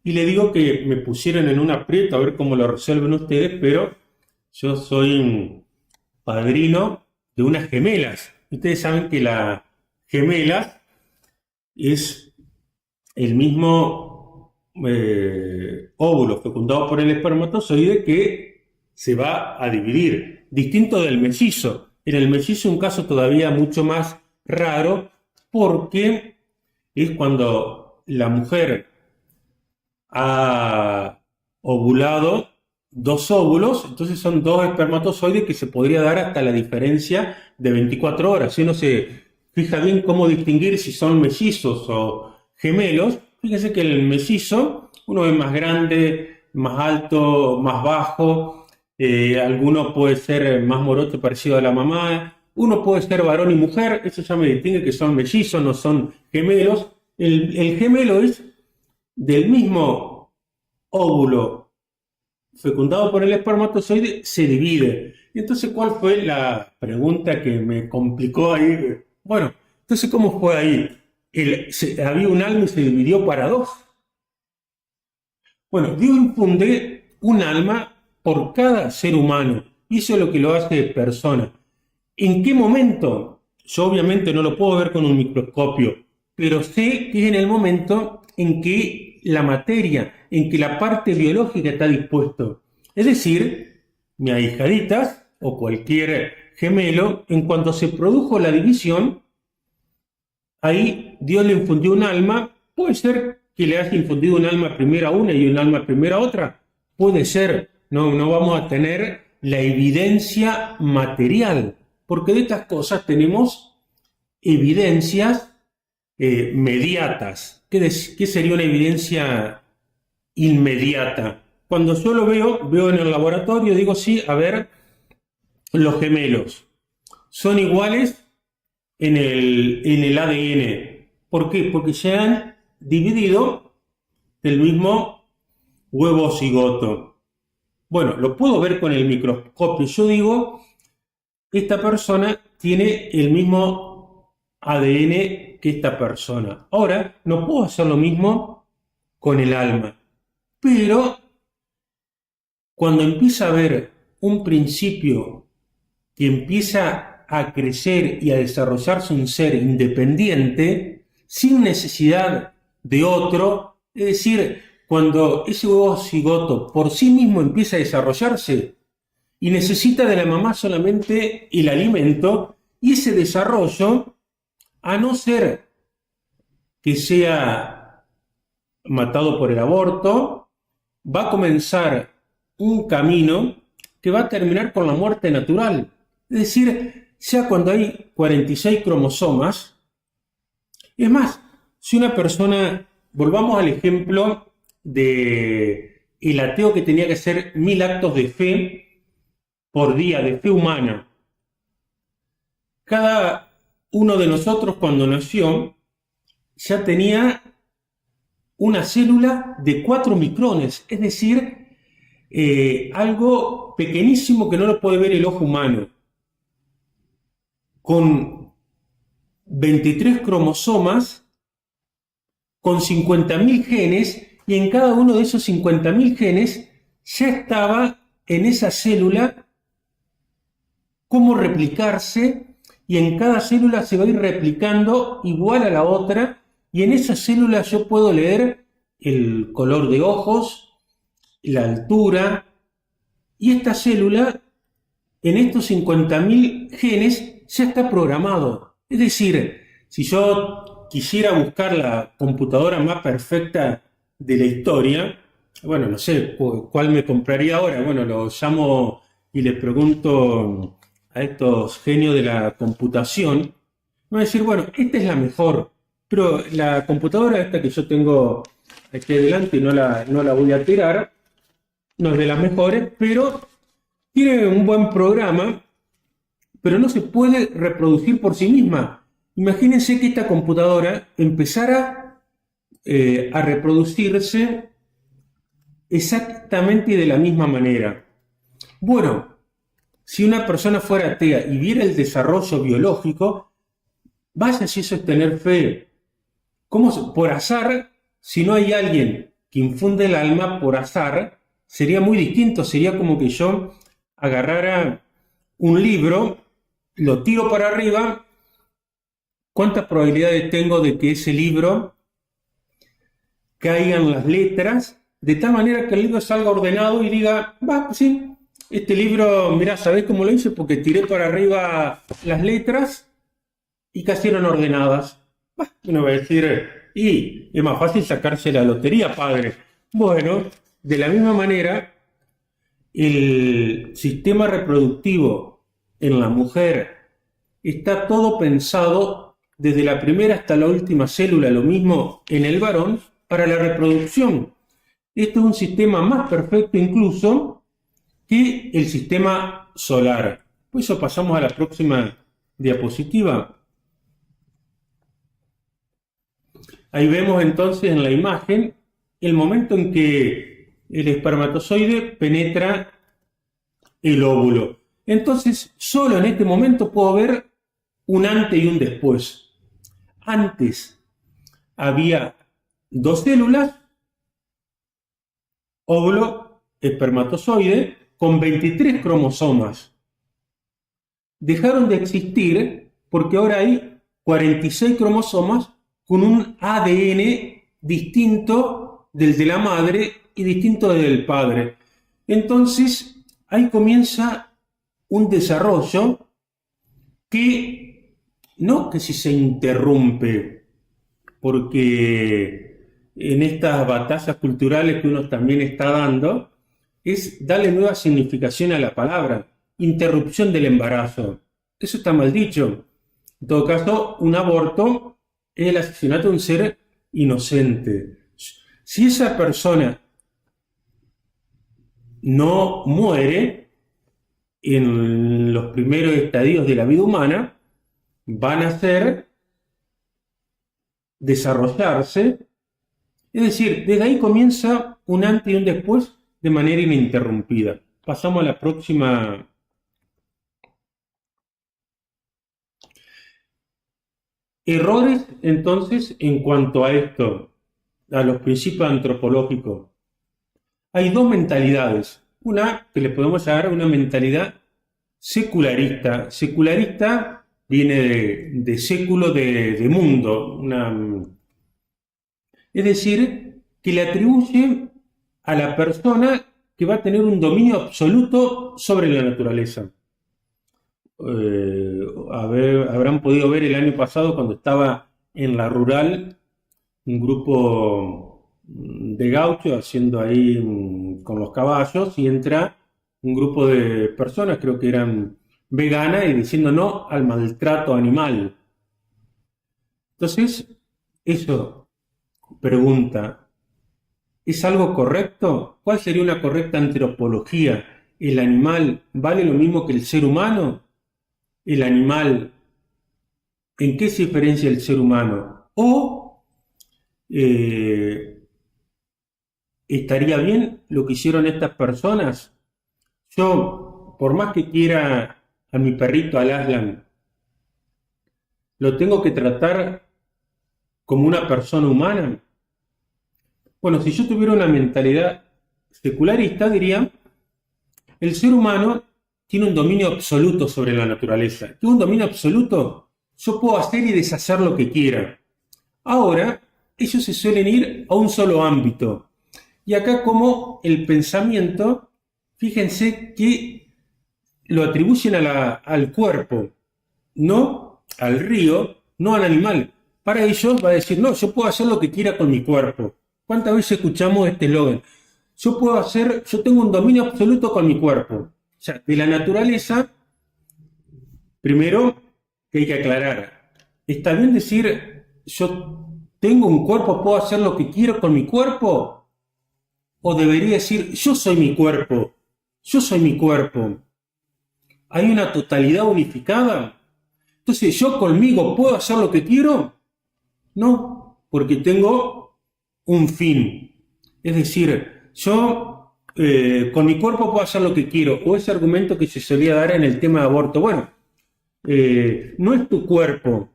Y le digo que me pusieron en un aprieto a ver cómo lo resuelven ustedes, pero yo soy un padrino de unas gemelas. Ustedes saben que la gemela es el mismo óvulo fecundado por el espermatozoide que se va a dividir, distinto del mellizo. En el mellizo es un caso todavía mucho más raro porque es cuando la mujer ha ovulado 2 óvulos, entonces son 2 espermatozoides que se podría dar hasta la diferencia de 24 horas. Si uno se fija bien cómo distinguir si son mellizos o gemelos, fíjense que el mellizo, uno es más grande, más alto, más bajo, alguno puede ser más morocho parecido a la mamá, uno puede ser varón y mujer, eso ya me distingue que son mellizos, no son gemelos. El gemelo es del mismo óvulo fecundado por el espermatozoide, se divide. Y entonces, ¿cuál fue la pregunta que me complicó ahí? Bueno, entonces, ¿cómo fue ahí? Había un alma y se dividió para 2. Bueno, Dios infunde un alma por cada ser humano. Y eso es lo que lo hace persona. ¿En qué momento? Yo obviamente no lo puedo ver con un microscopio, pero sé que es en el momento en que la materia, en que la parte biológica está dispuesto. Es decir, mi ahijadita o cualquier gemelo, en cuanto se produjo la división, ahí Dios le infundió un alma. Puede ser que le haya infundido un alma primero a una y un alma primero a otra. Puede ser. No vamos a tener la evidencia material, porque de estas cosas tenemos evidencias mediatas. ¿Qué sería una evidencia inmediata? Cuando yo lo veo en el laboratorio, digo, sí, a ver, los gemelos son iguales en el ADN. ¿Por qué? Porque se han dividido del mismo huevo cigoto. Bueno, lo puedo ver con el microscopio. Yo digo, esta persona tiene el mismo ADN que esta persona. Ahora, no puedo hacer lo mismo con el alma. Pero, cuando empieza a haber un principio que empieza a crecer y a desarrollarse un ser independiente, sin necesidad de otro, es decir, cuando ese huevo cigoto por sí mismo empieza a desarrollarse y necesita de la mamá solamente el alimento, y ese desarrollo, a no ser que sea matado por el aborto, va a comenzar un camino que va a terminar con la muerte natural. Es decir, ya cuando hay 46 cromosomas, es más, si una persona, volvamos al ejemplo de el ateo que tenía que hacer 1000 actos de fe por día, de fe humana. Cada uno de nosotros cuando nació ya tenía una célula de 4 micrones, es decir, algo pequeñísimo que no lo puede ver el ojo humano, con 23 cromosomas, con 50.000 genes, y en cada uno de esos 50.000 genes ya estaba en esa célula cómo replicarse, y en cada célula se va a ir replicando igual a la otra, y en esa célula yo puedo leer el color de ojos, la altura, y esta célula, en estos 50.000 genes, ya está programado. Es decir, si yo quisiera buscar la computadora más perfecta de la historia, bueno, no sé cuál me compraría ahora. Bueno, lo llamo y le pregunto a estos genios de la computación. Me van a decir, bueno, esta es la mejor, pero la computadora esta que yo tengo aquí adelante, no la voy a tirar, no es de las mejores, pero tiene un buen programa, pero no se puede reproducir por sí misma. Imagínense que esta computadora empezara a reproducirse exactamente de la misma manera. Bueno, si una persona fuera atea y viera el desarrollo biológico, vaya si eso es tener fe. ¿Cómo por azar, si no hay alguien que infunde el alma por azar, sería muy distinto? Sería como que yo agarrara un libro, lo tiro para arriba, ¿cuántas probabilidades tengo de que ese libro caigan las letras de tal manera que el libro salga ordenado y diga, va, sí, este libro, mirá, ¿sabés cómo lo hice? Porque tiré para arriba las letras y cayeron ordenadas. Uno va a decir, y es más fácil sacarse la lotería, padre. Bueno, de la misma manera, el sistema reproductivo en la mujer está todo pensado desde la primera hasta la última célula, lo mismo en el varón, para la reproducción. Este es un sistema más perfecto incluso que el sistema solar. Por eso pasamos a la próxima diapositiva. Ahí vemos entonces en la imagen el momento en que el espermatozoide penetra el óvulo. Entonces, solo en este momento puedo ver un antes y un después. Antes había 2 células, óvulo, espermatozoide, con 23 cromosomas. Dejaron de existir porque ahora hay 46 cromosomas con un ADN distinto del de la madre y distinto del padre. Entonces, ahí comienza un desarrollo que no que si se interrumpe, porque en estas batallas culturales que uno también está dando, es darle nueva significación a la palabra, interrupción del embarazo. Eso está mal dicho. En todo caso, un aborto es el asesinato de un ser inocente. Si esa persona no muere en los primeros estadios de la vida humana, van a ser desarrollarse, es decir, desde ahí comienza un antes y un después de manera ininterrumpida. Pasamos a la próxima. Errores, entonces, en cuanto a esto, a los principios antropológicos. Hay dos mentalidades. Una que le podemos llamar una mentalidad secularista. Secularista viene de século, de mundo. Es decir, que le atribuye a la persona que va a tener un dominio absoluto sobre la naturaleza. Habrán podido ver el año pasado cuando estaba en la rural un grupo de gauchos haciendo ahí con los caballos y entra un grupo de personas, creo que eran veganas, y diciendo no al maltrato animal. Entonces, eso pregunta, ¿es algo correcto? ¿Cuál sería una correcta antropología? ¿El animal vale lo mismo que el ser humano? ¿El animal en qué se diferencia el ser humano? ¿O estaría bien lo que hicieron estas personas? Yo, por más que quiera a mi perrito, al Aslan, ¿lo tengo que tratar como una persona humana? Bueno, si yo tuviera una mentalidad secularista, diría, el ser humano tiene un dominio absoluto sobre la naturaleza. ¿Tiene un dominio absoluto? Yo puedo hacer y deshacer lo que quiera. Ahora, ellos se suelen ir a un solo ámbito. Y acá como el pensamiento, fíjense que lo atribuyen al cuerpo, no al río, no al animal. Para ellos va a decir, no, yo puedo hacer lo que quiera con mi cuerpo. ¿Cuántas veces escuchamos este eslogan? Yo tengo un dominio absoluto con mi cuerpo. O sea, de la naturaleza, primero que hay que aclarar, ¿está bien decir yo tengo un cuerpo, puedo hacer lo que quiero con mi cuerpo? ¿O debería decir yo soy mi cuerpo? Yo soy mi cuerpo. ¿Hay una totalidad unificada? Entonces, ¿yo conmigo puedo hacer lo que quiero? No, porque tengo un fin. Es decir, yo con mi cuerpo puedo hacer lo que quiero. O ese argumento que se solía dar en el tema de aborto. Bueno, no es tu cuerpo.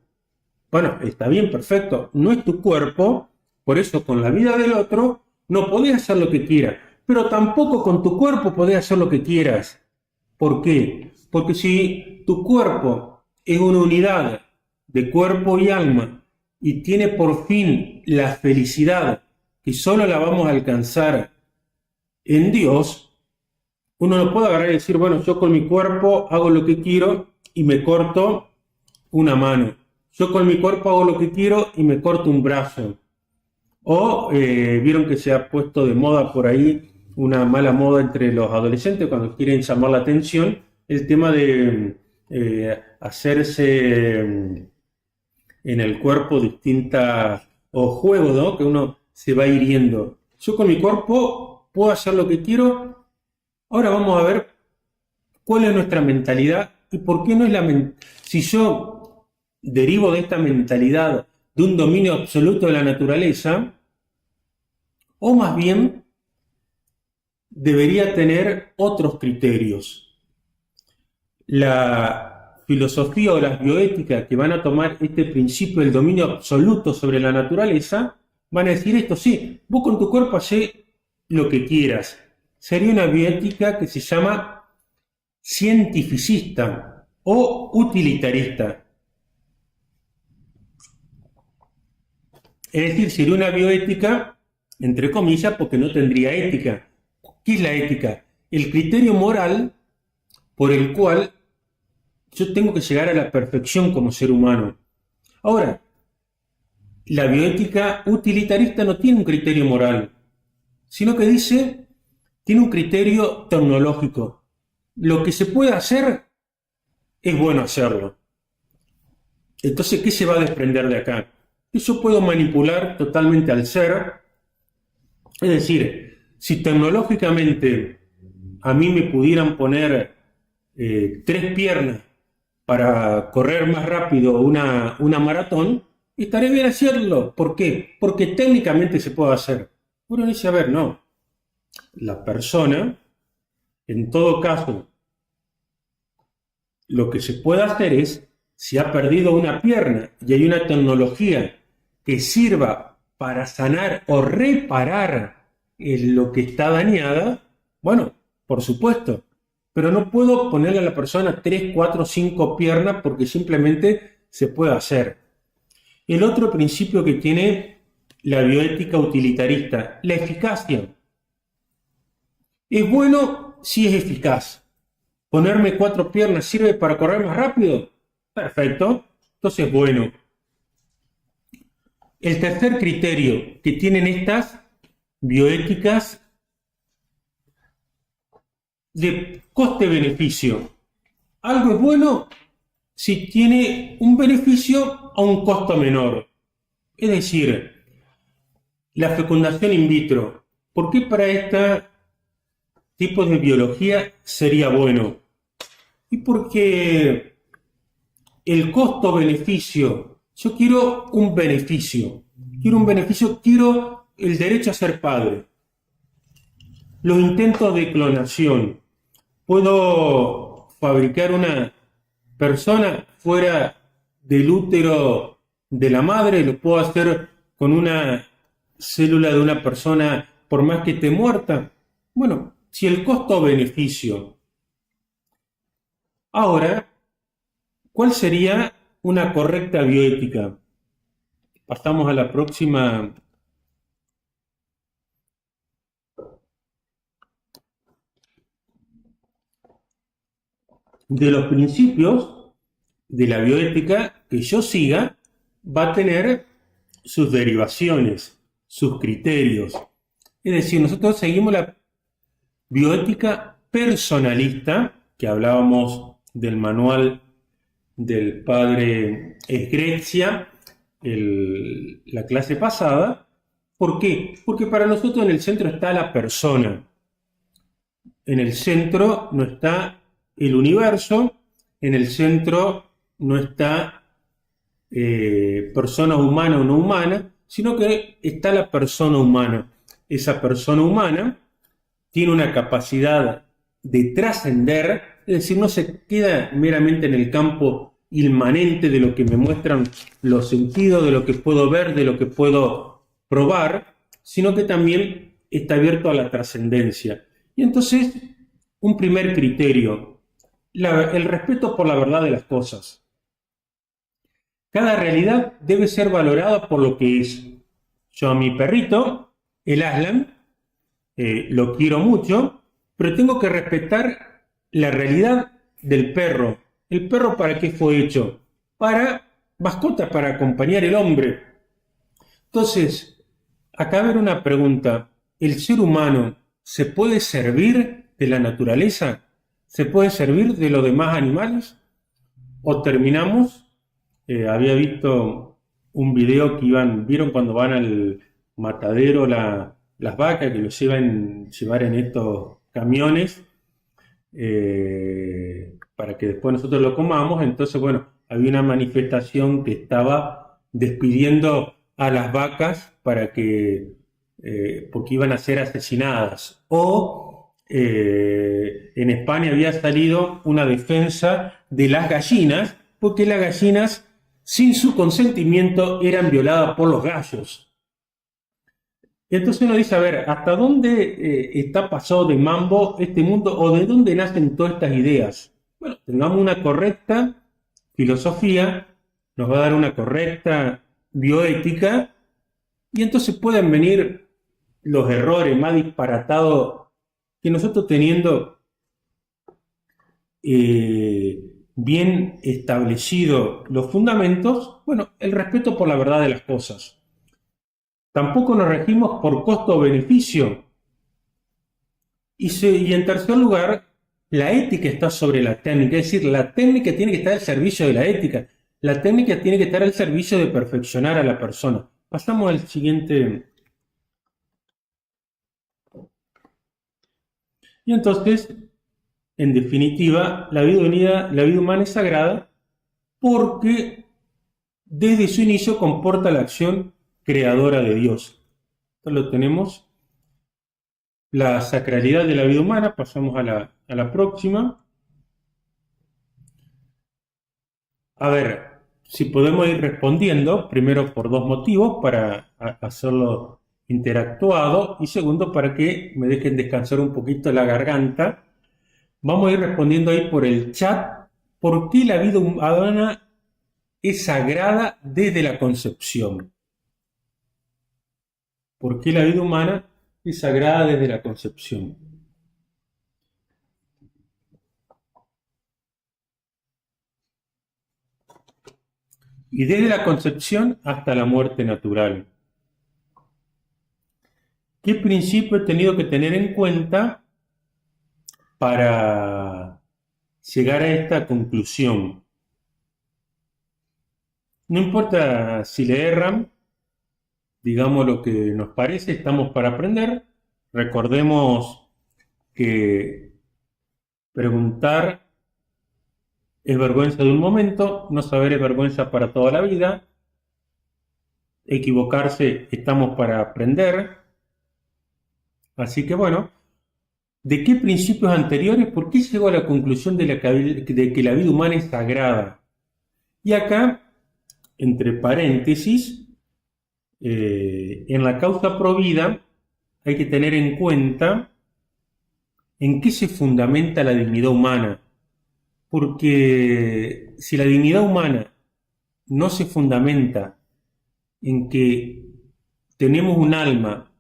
Bueno, está bien, perfecto. No es tu cuerpo. Por eso con la vida del otro no podés hacer lo que quieras. Pero tampoco con tu cuerpo podés hacer lo que quieras. ¿Por qué? Porque si tu cuerpo es una unidad de cuerpo y alma y tiene por fin la felicidad que solo la vamos a alcanzar en Dios, uno no puede agarrar y decir, bueno, yo con mi cuerpo hago lo que quiero y me corto una mano. Yo con mi cuerpo hago lo que quiero y me corto un brazo. O vieron que se ha puesto de moda por ahí, una mala moda entre los adolescentes cuando quieren llamar la atención, el tema de hacerse en el cuerpo distintas o juegos, ¿no? Que uno se va hiriendo. Yo con mi cuerpo puedo hacer lo que quiero. Ahora vamos a ver cuál es nuestra mentalidad y por qué no es si yo derivo de esta mentalidad de un dominio absoluto de la naturaleza, o más bien debería tener otros criterios. La filosofía o las bioéticas que van a tomar este principio del dominio absoluto sobre la naturaleza van a decir esto, sí, vos con tu cuerpo hacés lo que quieras. Sería una bioética que se llama cientificista o utilitarista. Es decir, sería una bioética, entre comillas, porque no tendría ética. ¿Qué es la ética? el criterio moral por el cual yo tengo que llegar a la perfección como ser humano. Ahora, la bioética utilitarista no tiene un criterio moral, sino que tiene un criterio tecnológico. Lo que se puede hacer, es bueno hacerlo. Entonces, ¿qué se va a desprender de acá? Que yo puedo manipular totalmente al ser. Es decir, si tecnológicamente a mí me pudieran poner 3 piernas para correr más rápido una maratón, estaré bien hacerlo. ¿Por qué? Porque técnicamente se puede hacer. Uno dice, a ver, no. La persona, en todo caso, lo que se puede hacer es, si ha perdido una pierna y hay una tecnología que sirva para sanar o reparar lo que está dañada, bueno, por supuesto, pero no puedo ponerle a la persona 3, 4, 5 piernas porque simplemente se puede hacer. El otro principio que tiene la bioética utilitarista, la eficacia. ¿Es bueno? Sí, es eficaz. ¿Ponerme 4 piernas sirve para correr más rápido? Perfecto, entonces bueno. El tercer criterio que tienen estas bioéticas de coste-beneficio. Algo es bueno si tiene un beneficio a un costo menor. Es decir, la fecundación in vitro. ¿Por qué para este tipo de biología sería bueno? Y porque el costo-beneficio, yo quiero un beneficio, quiero el derecho a ser padre. Los intentos de clonación, puedo fabricar una persona fuera del útero de la madre, lo puedo hacer con una célula de una persona por más que esté muerta. Bueno, si el costo-beneficio. Ahora, ¿cuál sería una correcta bioética? Pasamos a la próxima. De los principios de la bioética que yo siga, va a tener sus derivaciones, sus criterios. Es decir, nosotros seguimos la bioética personalista, que hablábamos del manual del padre Esgrezia, la clase pasada. ¿Por qué? Porque para nosotros en el centro está la persona. En el centro no está el universo, en el centro no está persona humana o no humana, sino que está la persona humana. Esa persona humana tiene una capacidad de trascender, es decir, no se queda meramente en el campo inmanente de lo que me muestran los sentidos, de lo que puedo ver, de lo que puedo probar, sino que también está abierto a la trascendencia. Y entonces, un primer criterio, el respeto por la verdad de las cosas. Cada realidad debe ser valorada por lo que es. Yo a mi perrito, el Aslan, lo quiero mucho, pero tengo que respetar la realidad del perro. ¿El perro para qué fue hecho? Para mascota, para acompañar al hombre. Entonces, acá ver una pregunta. ¿El ser humano se puede servir de la naturaleza? ¿Se puede servir de los demás animales? ¿O terminamos? Había visto un video que vieron cuando van al matadero las vacas, que los llevar en estos camiones para que después nosotros lo comamos. Entonces, bueno, había una manifestación que estaba despidiendo a las vacas para que, porque iban a ser asesinadas. O en España había salido una defensa de las gallinas, porque las gallinas, sin su consentimiento, eran violadas por los gallos. Y entonces uno dice, a ver, ¿hasta dónde está pasado de mambo este mundo o de dónde nacen todas estas ideas? Bueno, tengamos una correcta filosofía, nos va a dar una correcta bioética y entonces pueden venir los errores más disparatados que nosotros teniendo bien establecidos los fundamentos, bueno, el respeto por la verdad de las cosas. Tampoco nos regimos por costo o beneficio. Y en tercer lugar, la ética está sobre la técnica, es decir, la técnica tiene que estar al servicio de la ética. La técnica tiene que estar al servicio de perfeccionar a la persona. Pasamos al siguiente. Y entonces, en definitiva, la vida humana es sagrada porque desde su inicio comporta la acción creadora de Dios. Esto lo tenemos. La sacralidad de la vida humana, pasamos a la próxima. A ver, si podemos ir respondiendo, primero por dos motivos, para hacerlo interactuado, y segundo, para que me dejen descansar un poquito la garganta. Vamos a ir respondiendo ahí por el chat, ¿por qué la vida humana es sagrada desde la concepción? ¿Por qué la vida humana es sagrada desde la concepción? Y desde la concepción hasta la muerte natural. ¿Qué principio he tenido que tener en cuenta para llegar a esta conclusión? No importa si le erran, digamos lo que nos parece, estamos para aprender. Recordemos que preguntar es vergüenza de un momento, no saber es vergüenza para toda la vida. Equivocarse, estamos para aprender. Así que bueno, ¿de qué principios anteriores? ¿Por qué llegó a la conclusión de que la vida humana es sagrada? Y acá, entre paréntesis, en la causa provida hay que tener en cuenta en qué se fundamenta la dignidad humana. Porque si la dignidad humana no se fundamenta en que tenemos un alma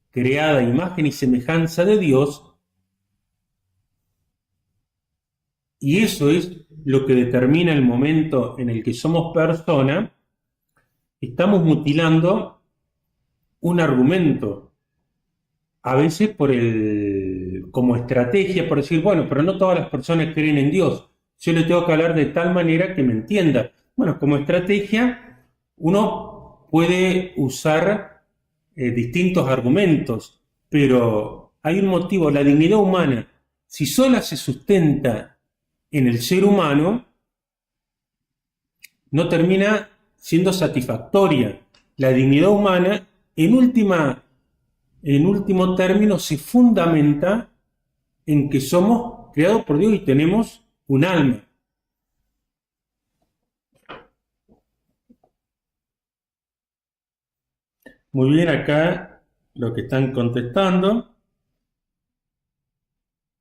creada a imagen y semejanza de Dios, y eso es lo que determina el momento en el que somos persona, estamos mutilando un argumento, a veces como estrategia, por decir, bueno, pero no todas las personas creen en Dios, yo le tengo que hablar de tal manera que me entienda. Bueno, como estrategia, uno puede usar distintos argumentos, pero hay un motivo, la dignidad humana, si sola se sustenta en el ser humano, no termina siendo satisfactoria. La dignidad humana, en último término, se fundamenta en que somos creados por Dios y tenemos un alma. Muy bien, acá lo que están contestando.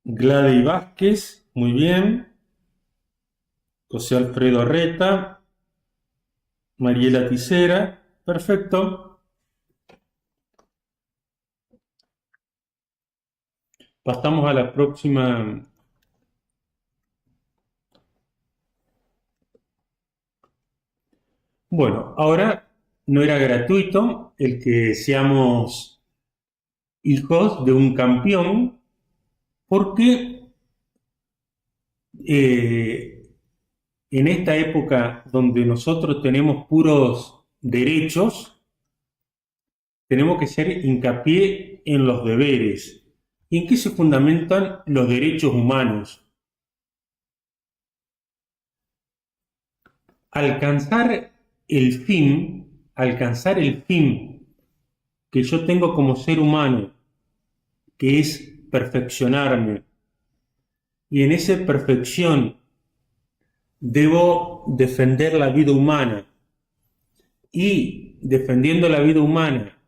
Gladys Vázquez, muy bien. José Alfredo Reta. Mariela Tisera, perfecto. Pasamos a la próxima. Bueno, ahora no era gratuito el que seamos hijos de un campeón, porque en esta época donde nosotros tenemos puros derechos, tenemos que hacer hincapié en los deberes. ¿Y en qué se fundamentan los derechos humanos? Alcanzar el fin que yo tengo como ser humano, que es perfeccionarme, y en esa perfección debo defender la vida humana, y defendiendo la vida humana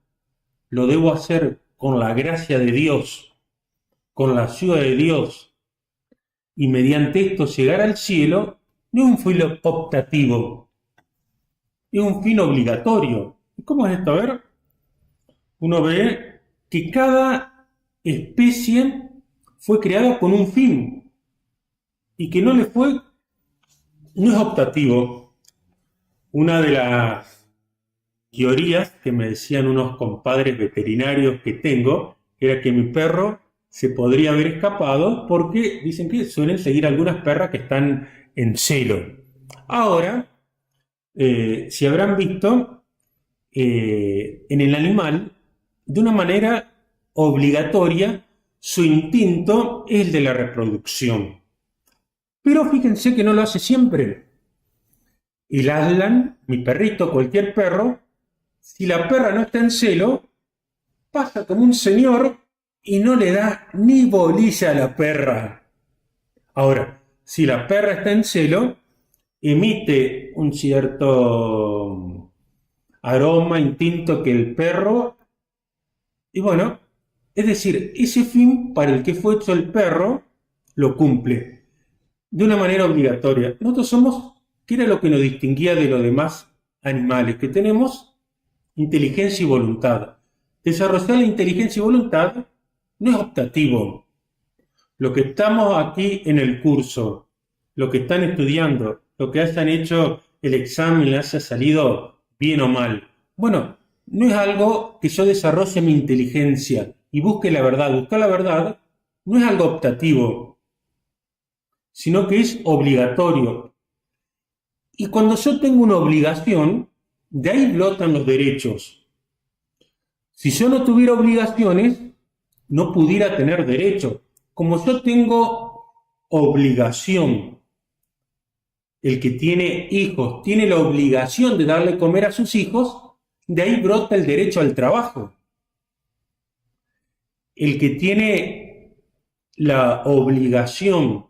lo debo hacer con la gracia de Dios, con la ayuda de Dios, y mediante esto llegar al cielo, no es un fin optativo, es un fin obligatorio. ¿Cómo es esto? A ver, uno ve que cada especie fue creada con un fin y que no es optativo. Una de las teorías que me decían unos compadres veterinarios que tengo era que mi perro se podría haber escapado porque dicen que suelen seguir algunas perras que están en celo. Ahora, si habrán visto, en el animal, de una manera obligatoria, su instinto es el de la reproducción. Pero fíjense que no lo hace siempre. El Aslan, mi perrito, cualquier perro, si la perra no está en celo, pasa como un señor y no le da ni bolilla a la perra. Ahora, si la perra está en celo, emite un cierto aroma, instinto que el perro, y bueno, es decir, ese fin para el que fue hecho el perro, lo cumple de una manera obligatoria. Nosotros somos, ¿qué era lo que nos distinguía de los demás animales? Que tenemos inteligencia y voluntad. Desarrollar la inteligencia y voluntad no es optativo. Lo que estamos aquí en el curso, lo que están estudiando, lo que hayan hecho el examen, les haya salido bien o mal. Bueno, no es algo que yo desarrolle mi inteligencia y busque la verdad. Buscar la verdad no es algo optativo, sino que es obligatorio. Y cuando yo tengo una obligación, de ahí brotan los derechos. Si yo no tuviera obligaciones, no pudiera tener derechos. Como yo tengo obligación, el que tiene hijos tiene la obligación de darle comer a sus hijos, de ahí brota el derecho al trabajo. El que tiene la obligación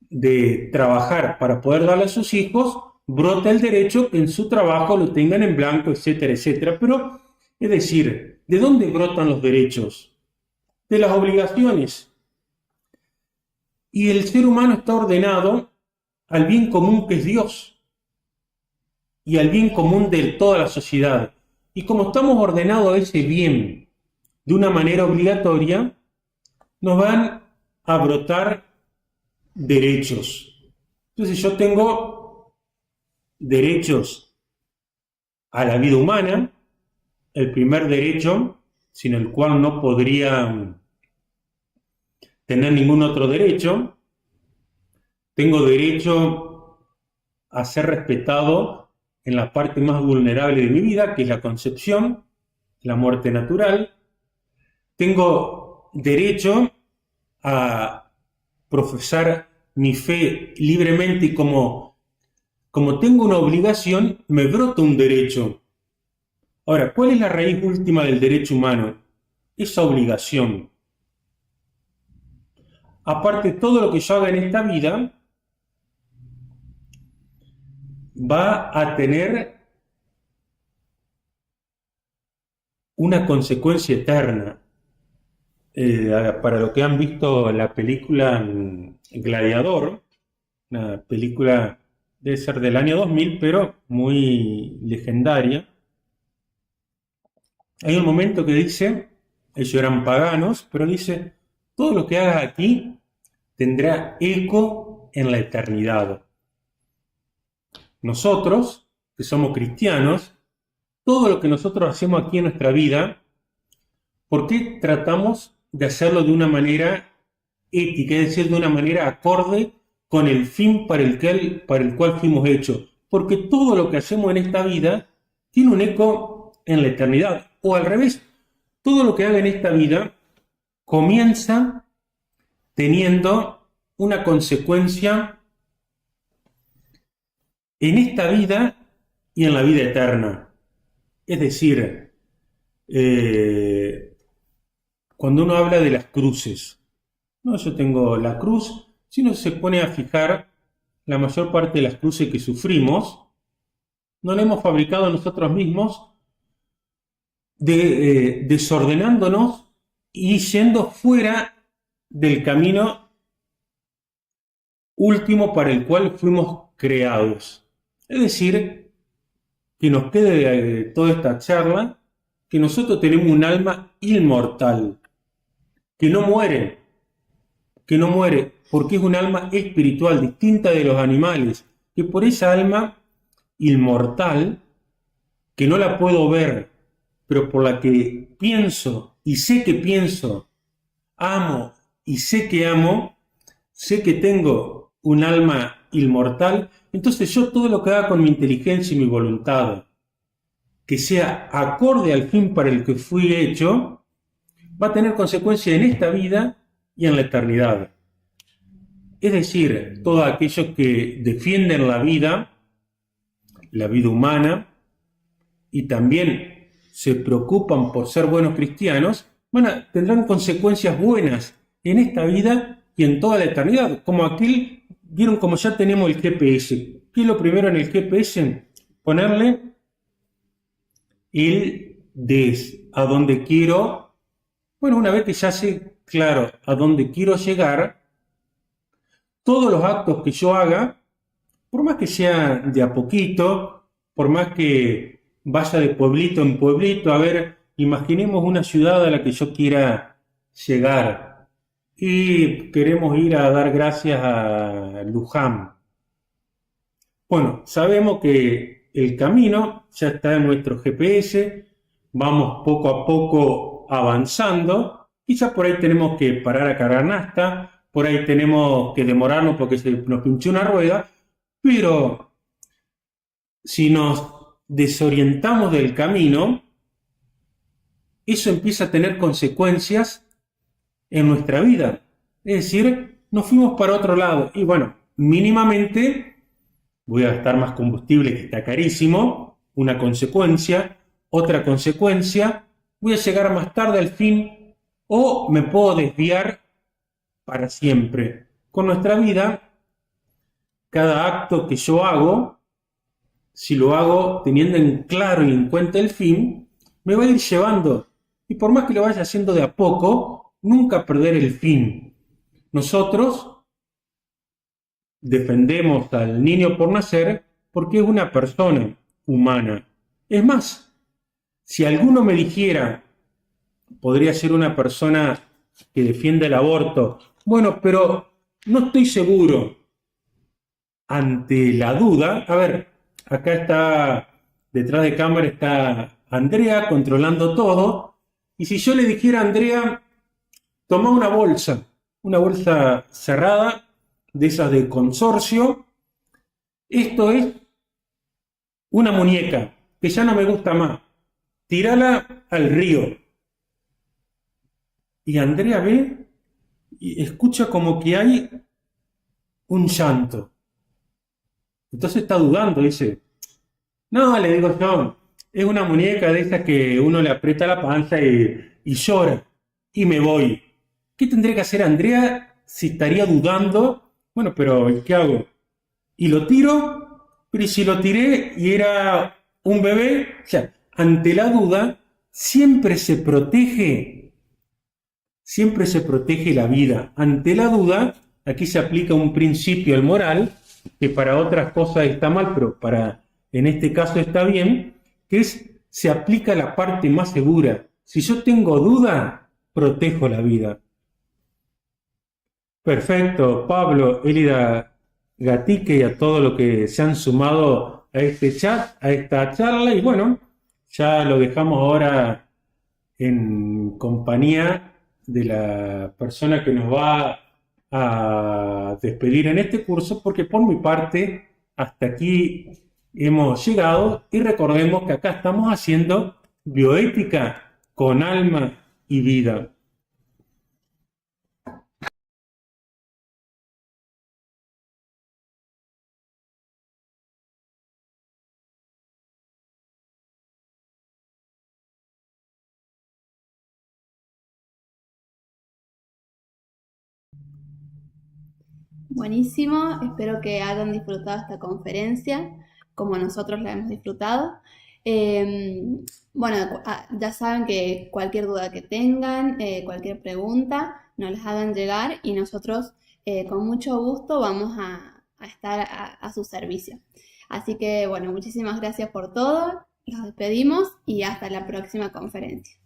de trabajar para poder darle a sus hijos, brota el derecho que en su trabajo lo tengan en blanco, etcétera, etcétera. Pero, es decir, ¿de dónde brotan los derechos? De las obligaciones. Y el ser humano está ordenado al bien común que es Dios y al bien común de toda la sociedad. Y como estamos ordenados a ese bien de una manera obligatoria, nos van a brotar derechos. Entonces yo tengo derechos a la vida humana, el primer derecho, sin el cual no podría tener ningún otro derecho. Tengo derecho a ser respetado en la parte más vulnerable de mi vida, que es la concepción, la muerte natural. Tengo derecho a profesar mi fe libremente y como tengo una obligación, me brota un derecho. Ahora, ¿cuál es la raíz última del derecho humano? Esa obligación. Aparte, todo lo que yo haga en esta vida va a tener una consecuencia eterna. Para los que han visto la película Gladiador, una película debe ser del año 2000, pero muy legendaria, hay un momento que dice, ellos eran paganos, pero dice, todo lo que hagas aquí tendrá eco en la eternidad. Nosotros, que somos cristianos, todo lo que nosotros hacemos aquí en nuestra vida, ¿por qué tratamos de hacerlo de una manera ética, es decir, de una manera acorde con el fin para el cual fuimos hechos? Porque todo lo que hacemos en esta vida tiene un eco en la eternidad. O al revés, todo lo que haga en esta vida comienza teniendo una consecuencia en esta vida y en la vida eterna. Es decir, cuando uno habla de las cruces, no, yo tengo la cruz, si uno se pone a fijar, la mayor parte de las cruces que sufrimos, no las hemos fabricado nosotros mismos, desordenándonos y yendo fuera del camino último para el cual fuimos creados. Es decir, que nos quede de toda esta charla que nosotros tenemos un alma inmortal, que no muere, que no muere, porque es un alma espiritual, distinta de los animales, que por esa alma inmortal, que no la puedo ver, pero por la que pienso y sé que pienso, amo y sé que amo, sé que tengo un alma inmortal, entonces yo todo lo que haga con mi inteligencia y mi voluntad, que sea acorde al fin para el que fui hecho, va a tener consecuencias en esta vida y en la eternidad. Es decir, todos aquellos que defienden la vida humana, y también se preocupan por ser buenos cristianos, tendrán consecuencias buenas en esta vida y en toda la eternidad. Como aquel, vieron como ya tenemos el GPS. ¿Qué es lo primero en el GPS? Ponerle el a donde quiero. Bueno, una vez que ya sé claro a dónde quiero llegar, todos los actos que yo haga, por más que sea de a poquito, por más que vaya de pueblito en pueblito, a ver, imaginemos una ciudad a la que yo quiera llegar y queremos ir a dar gracias a Luján. Bueno, sabemos que el camino ya está en nuestro GPS, vamos poco a poco avanzando, quizás por ahí tenemos que parar a cargar nafta, por ahí tenemos que demorarnos porque se nos pinchó una rueda, pero si nos desorientamos del camino, eso empieza a tener consecuencias en nuestra vida. Es decir, nos fuimos para otro lado y bueno, mínimamente voy a gastar más combustible que está carísimo, una consecuencia, otra consecuencia, voy a llegar más tarde al fin o me puedo desviar para siempre. Con nuestra vida, cada acto que yo hago, si lo hago teniendo en claro y en cuenta el fin, me va a ir llevando. Y por más que lo vaya haciendo de a poco, nunca perder el fin. Nosotros defendemos al niño por nacer porque es una persona humana. Es más, si alguno me dijera, podría ser una persona que defiende el aborto, bueno, pero no estoy seguro. Ante la duda, a ver, acá está, detrás de cámara está Andrea controlando todo, y si yo le dijera a Andrea, toma una bolsa cerrada, de esas de consorcio, esto es una muñeca, que ya no me gusta más, tírala al río. Y Andrea ve y escucha como que hay un llanto. Entonces está dudando, dice, no, le digo yo, es una muñeca de esas que uno le aprieta la panza y llora, y me voy. ¿Qué tendría que hacer Andrea si estaría dudando? Bueno, pero ¿qué hago? ¿Y lo tiro? Pero ¿y si lo tiré y era un bebé? O sea, ante la duda, siempre se protege la vida. Ante la duda, aquí se aplica un principio al moral, que para otras cosas está mal, pero en este caso está bien, que se aplica la parte más segura. Si yo tengo duda, protejo la vida. Perfecto, Pablo, Elida Gatique y a todos los que se han sumado a este chat, a esta charla, y bueno, ya lo dejamos ahora en compañía de la persona que nos va a despedir en este curso, porque por mi parte hasta aquí hemos llegado y recordemos que acá estamos haciendo bioética con alma y vida. Buenísimo, espero que hayan disfrutado esta conferencia como nosotros la hemos disfrutado. Eh, bueno, ya saben que cualquier duda que tengan, cualquier pregunta, nos las hagan llegar y nosotros con mucho gusto vamos a estar a su servicio. Así que bueno, muchísimas gracias por todo, los despedimos y hasta la próxima conferencia.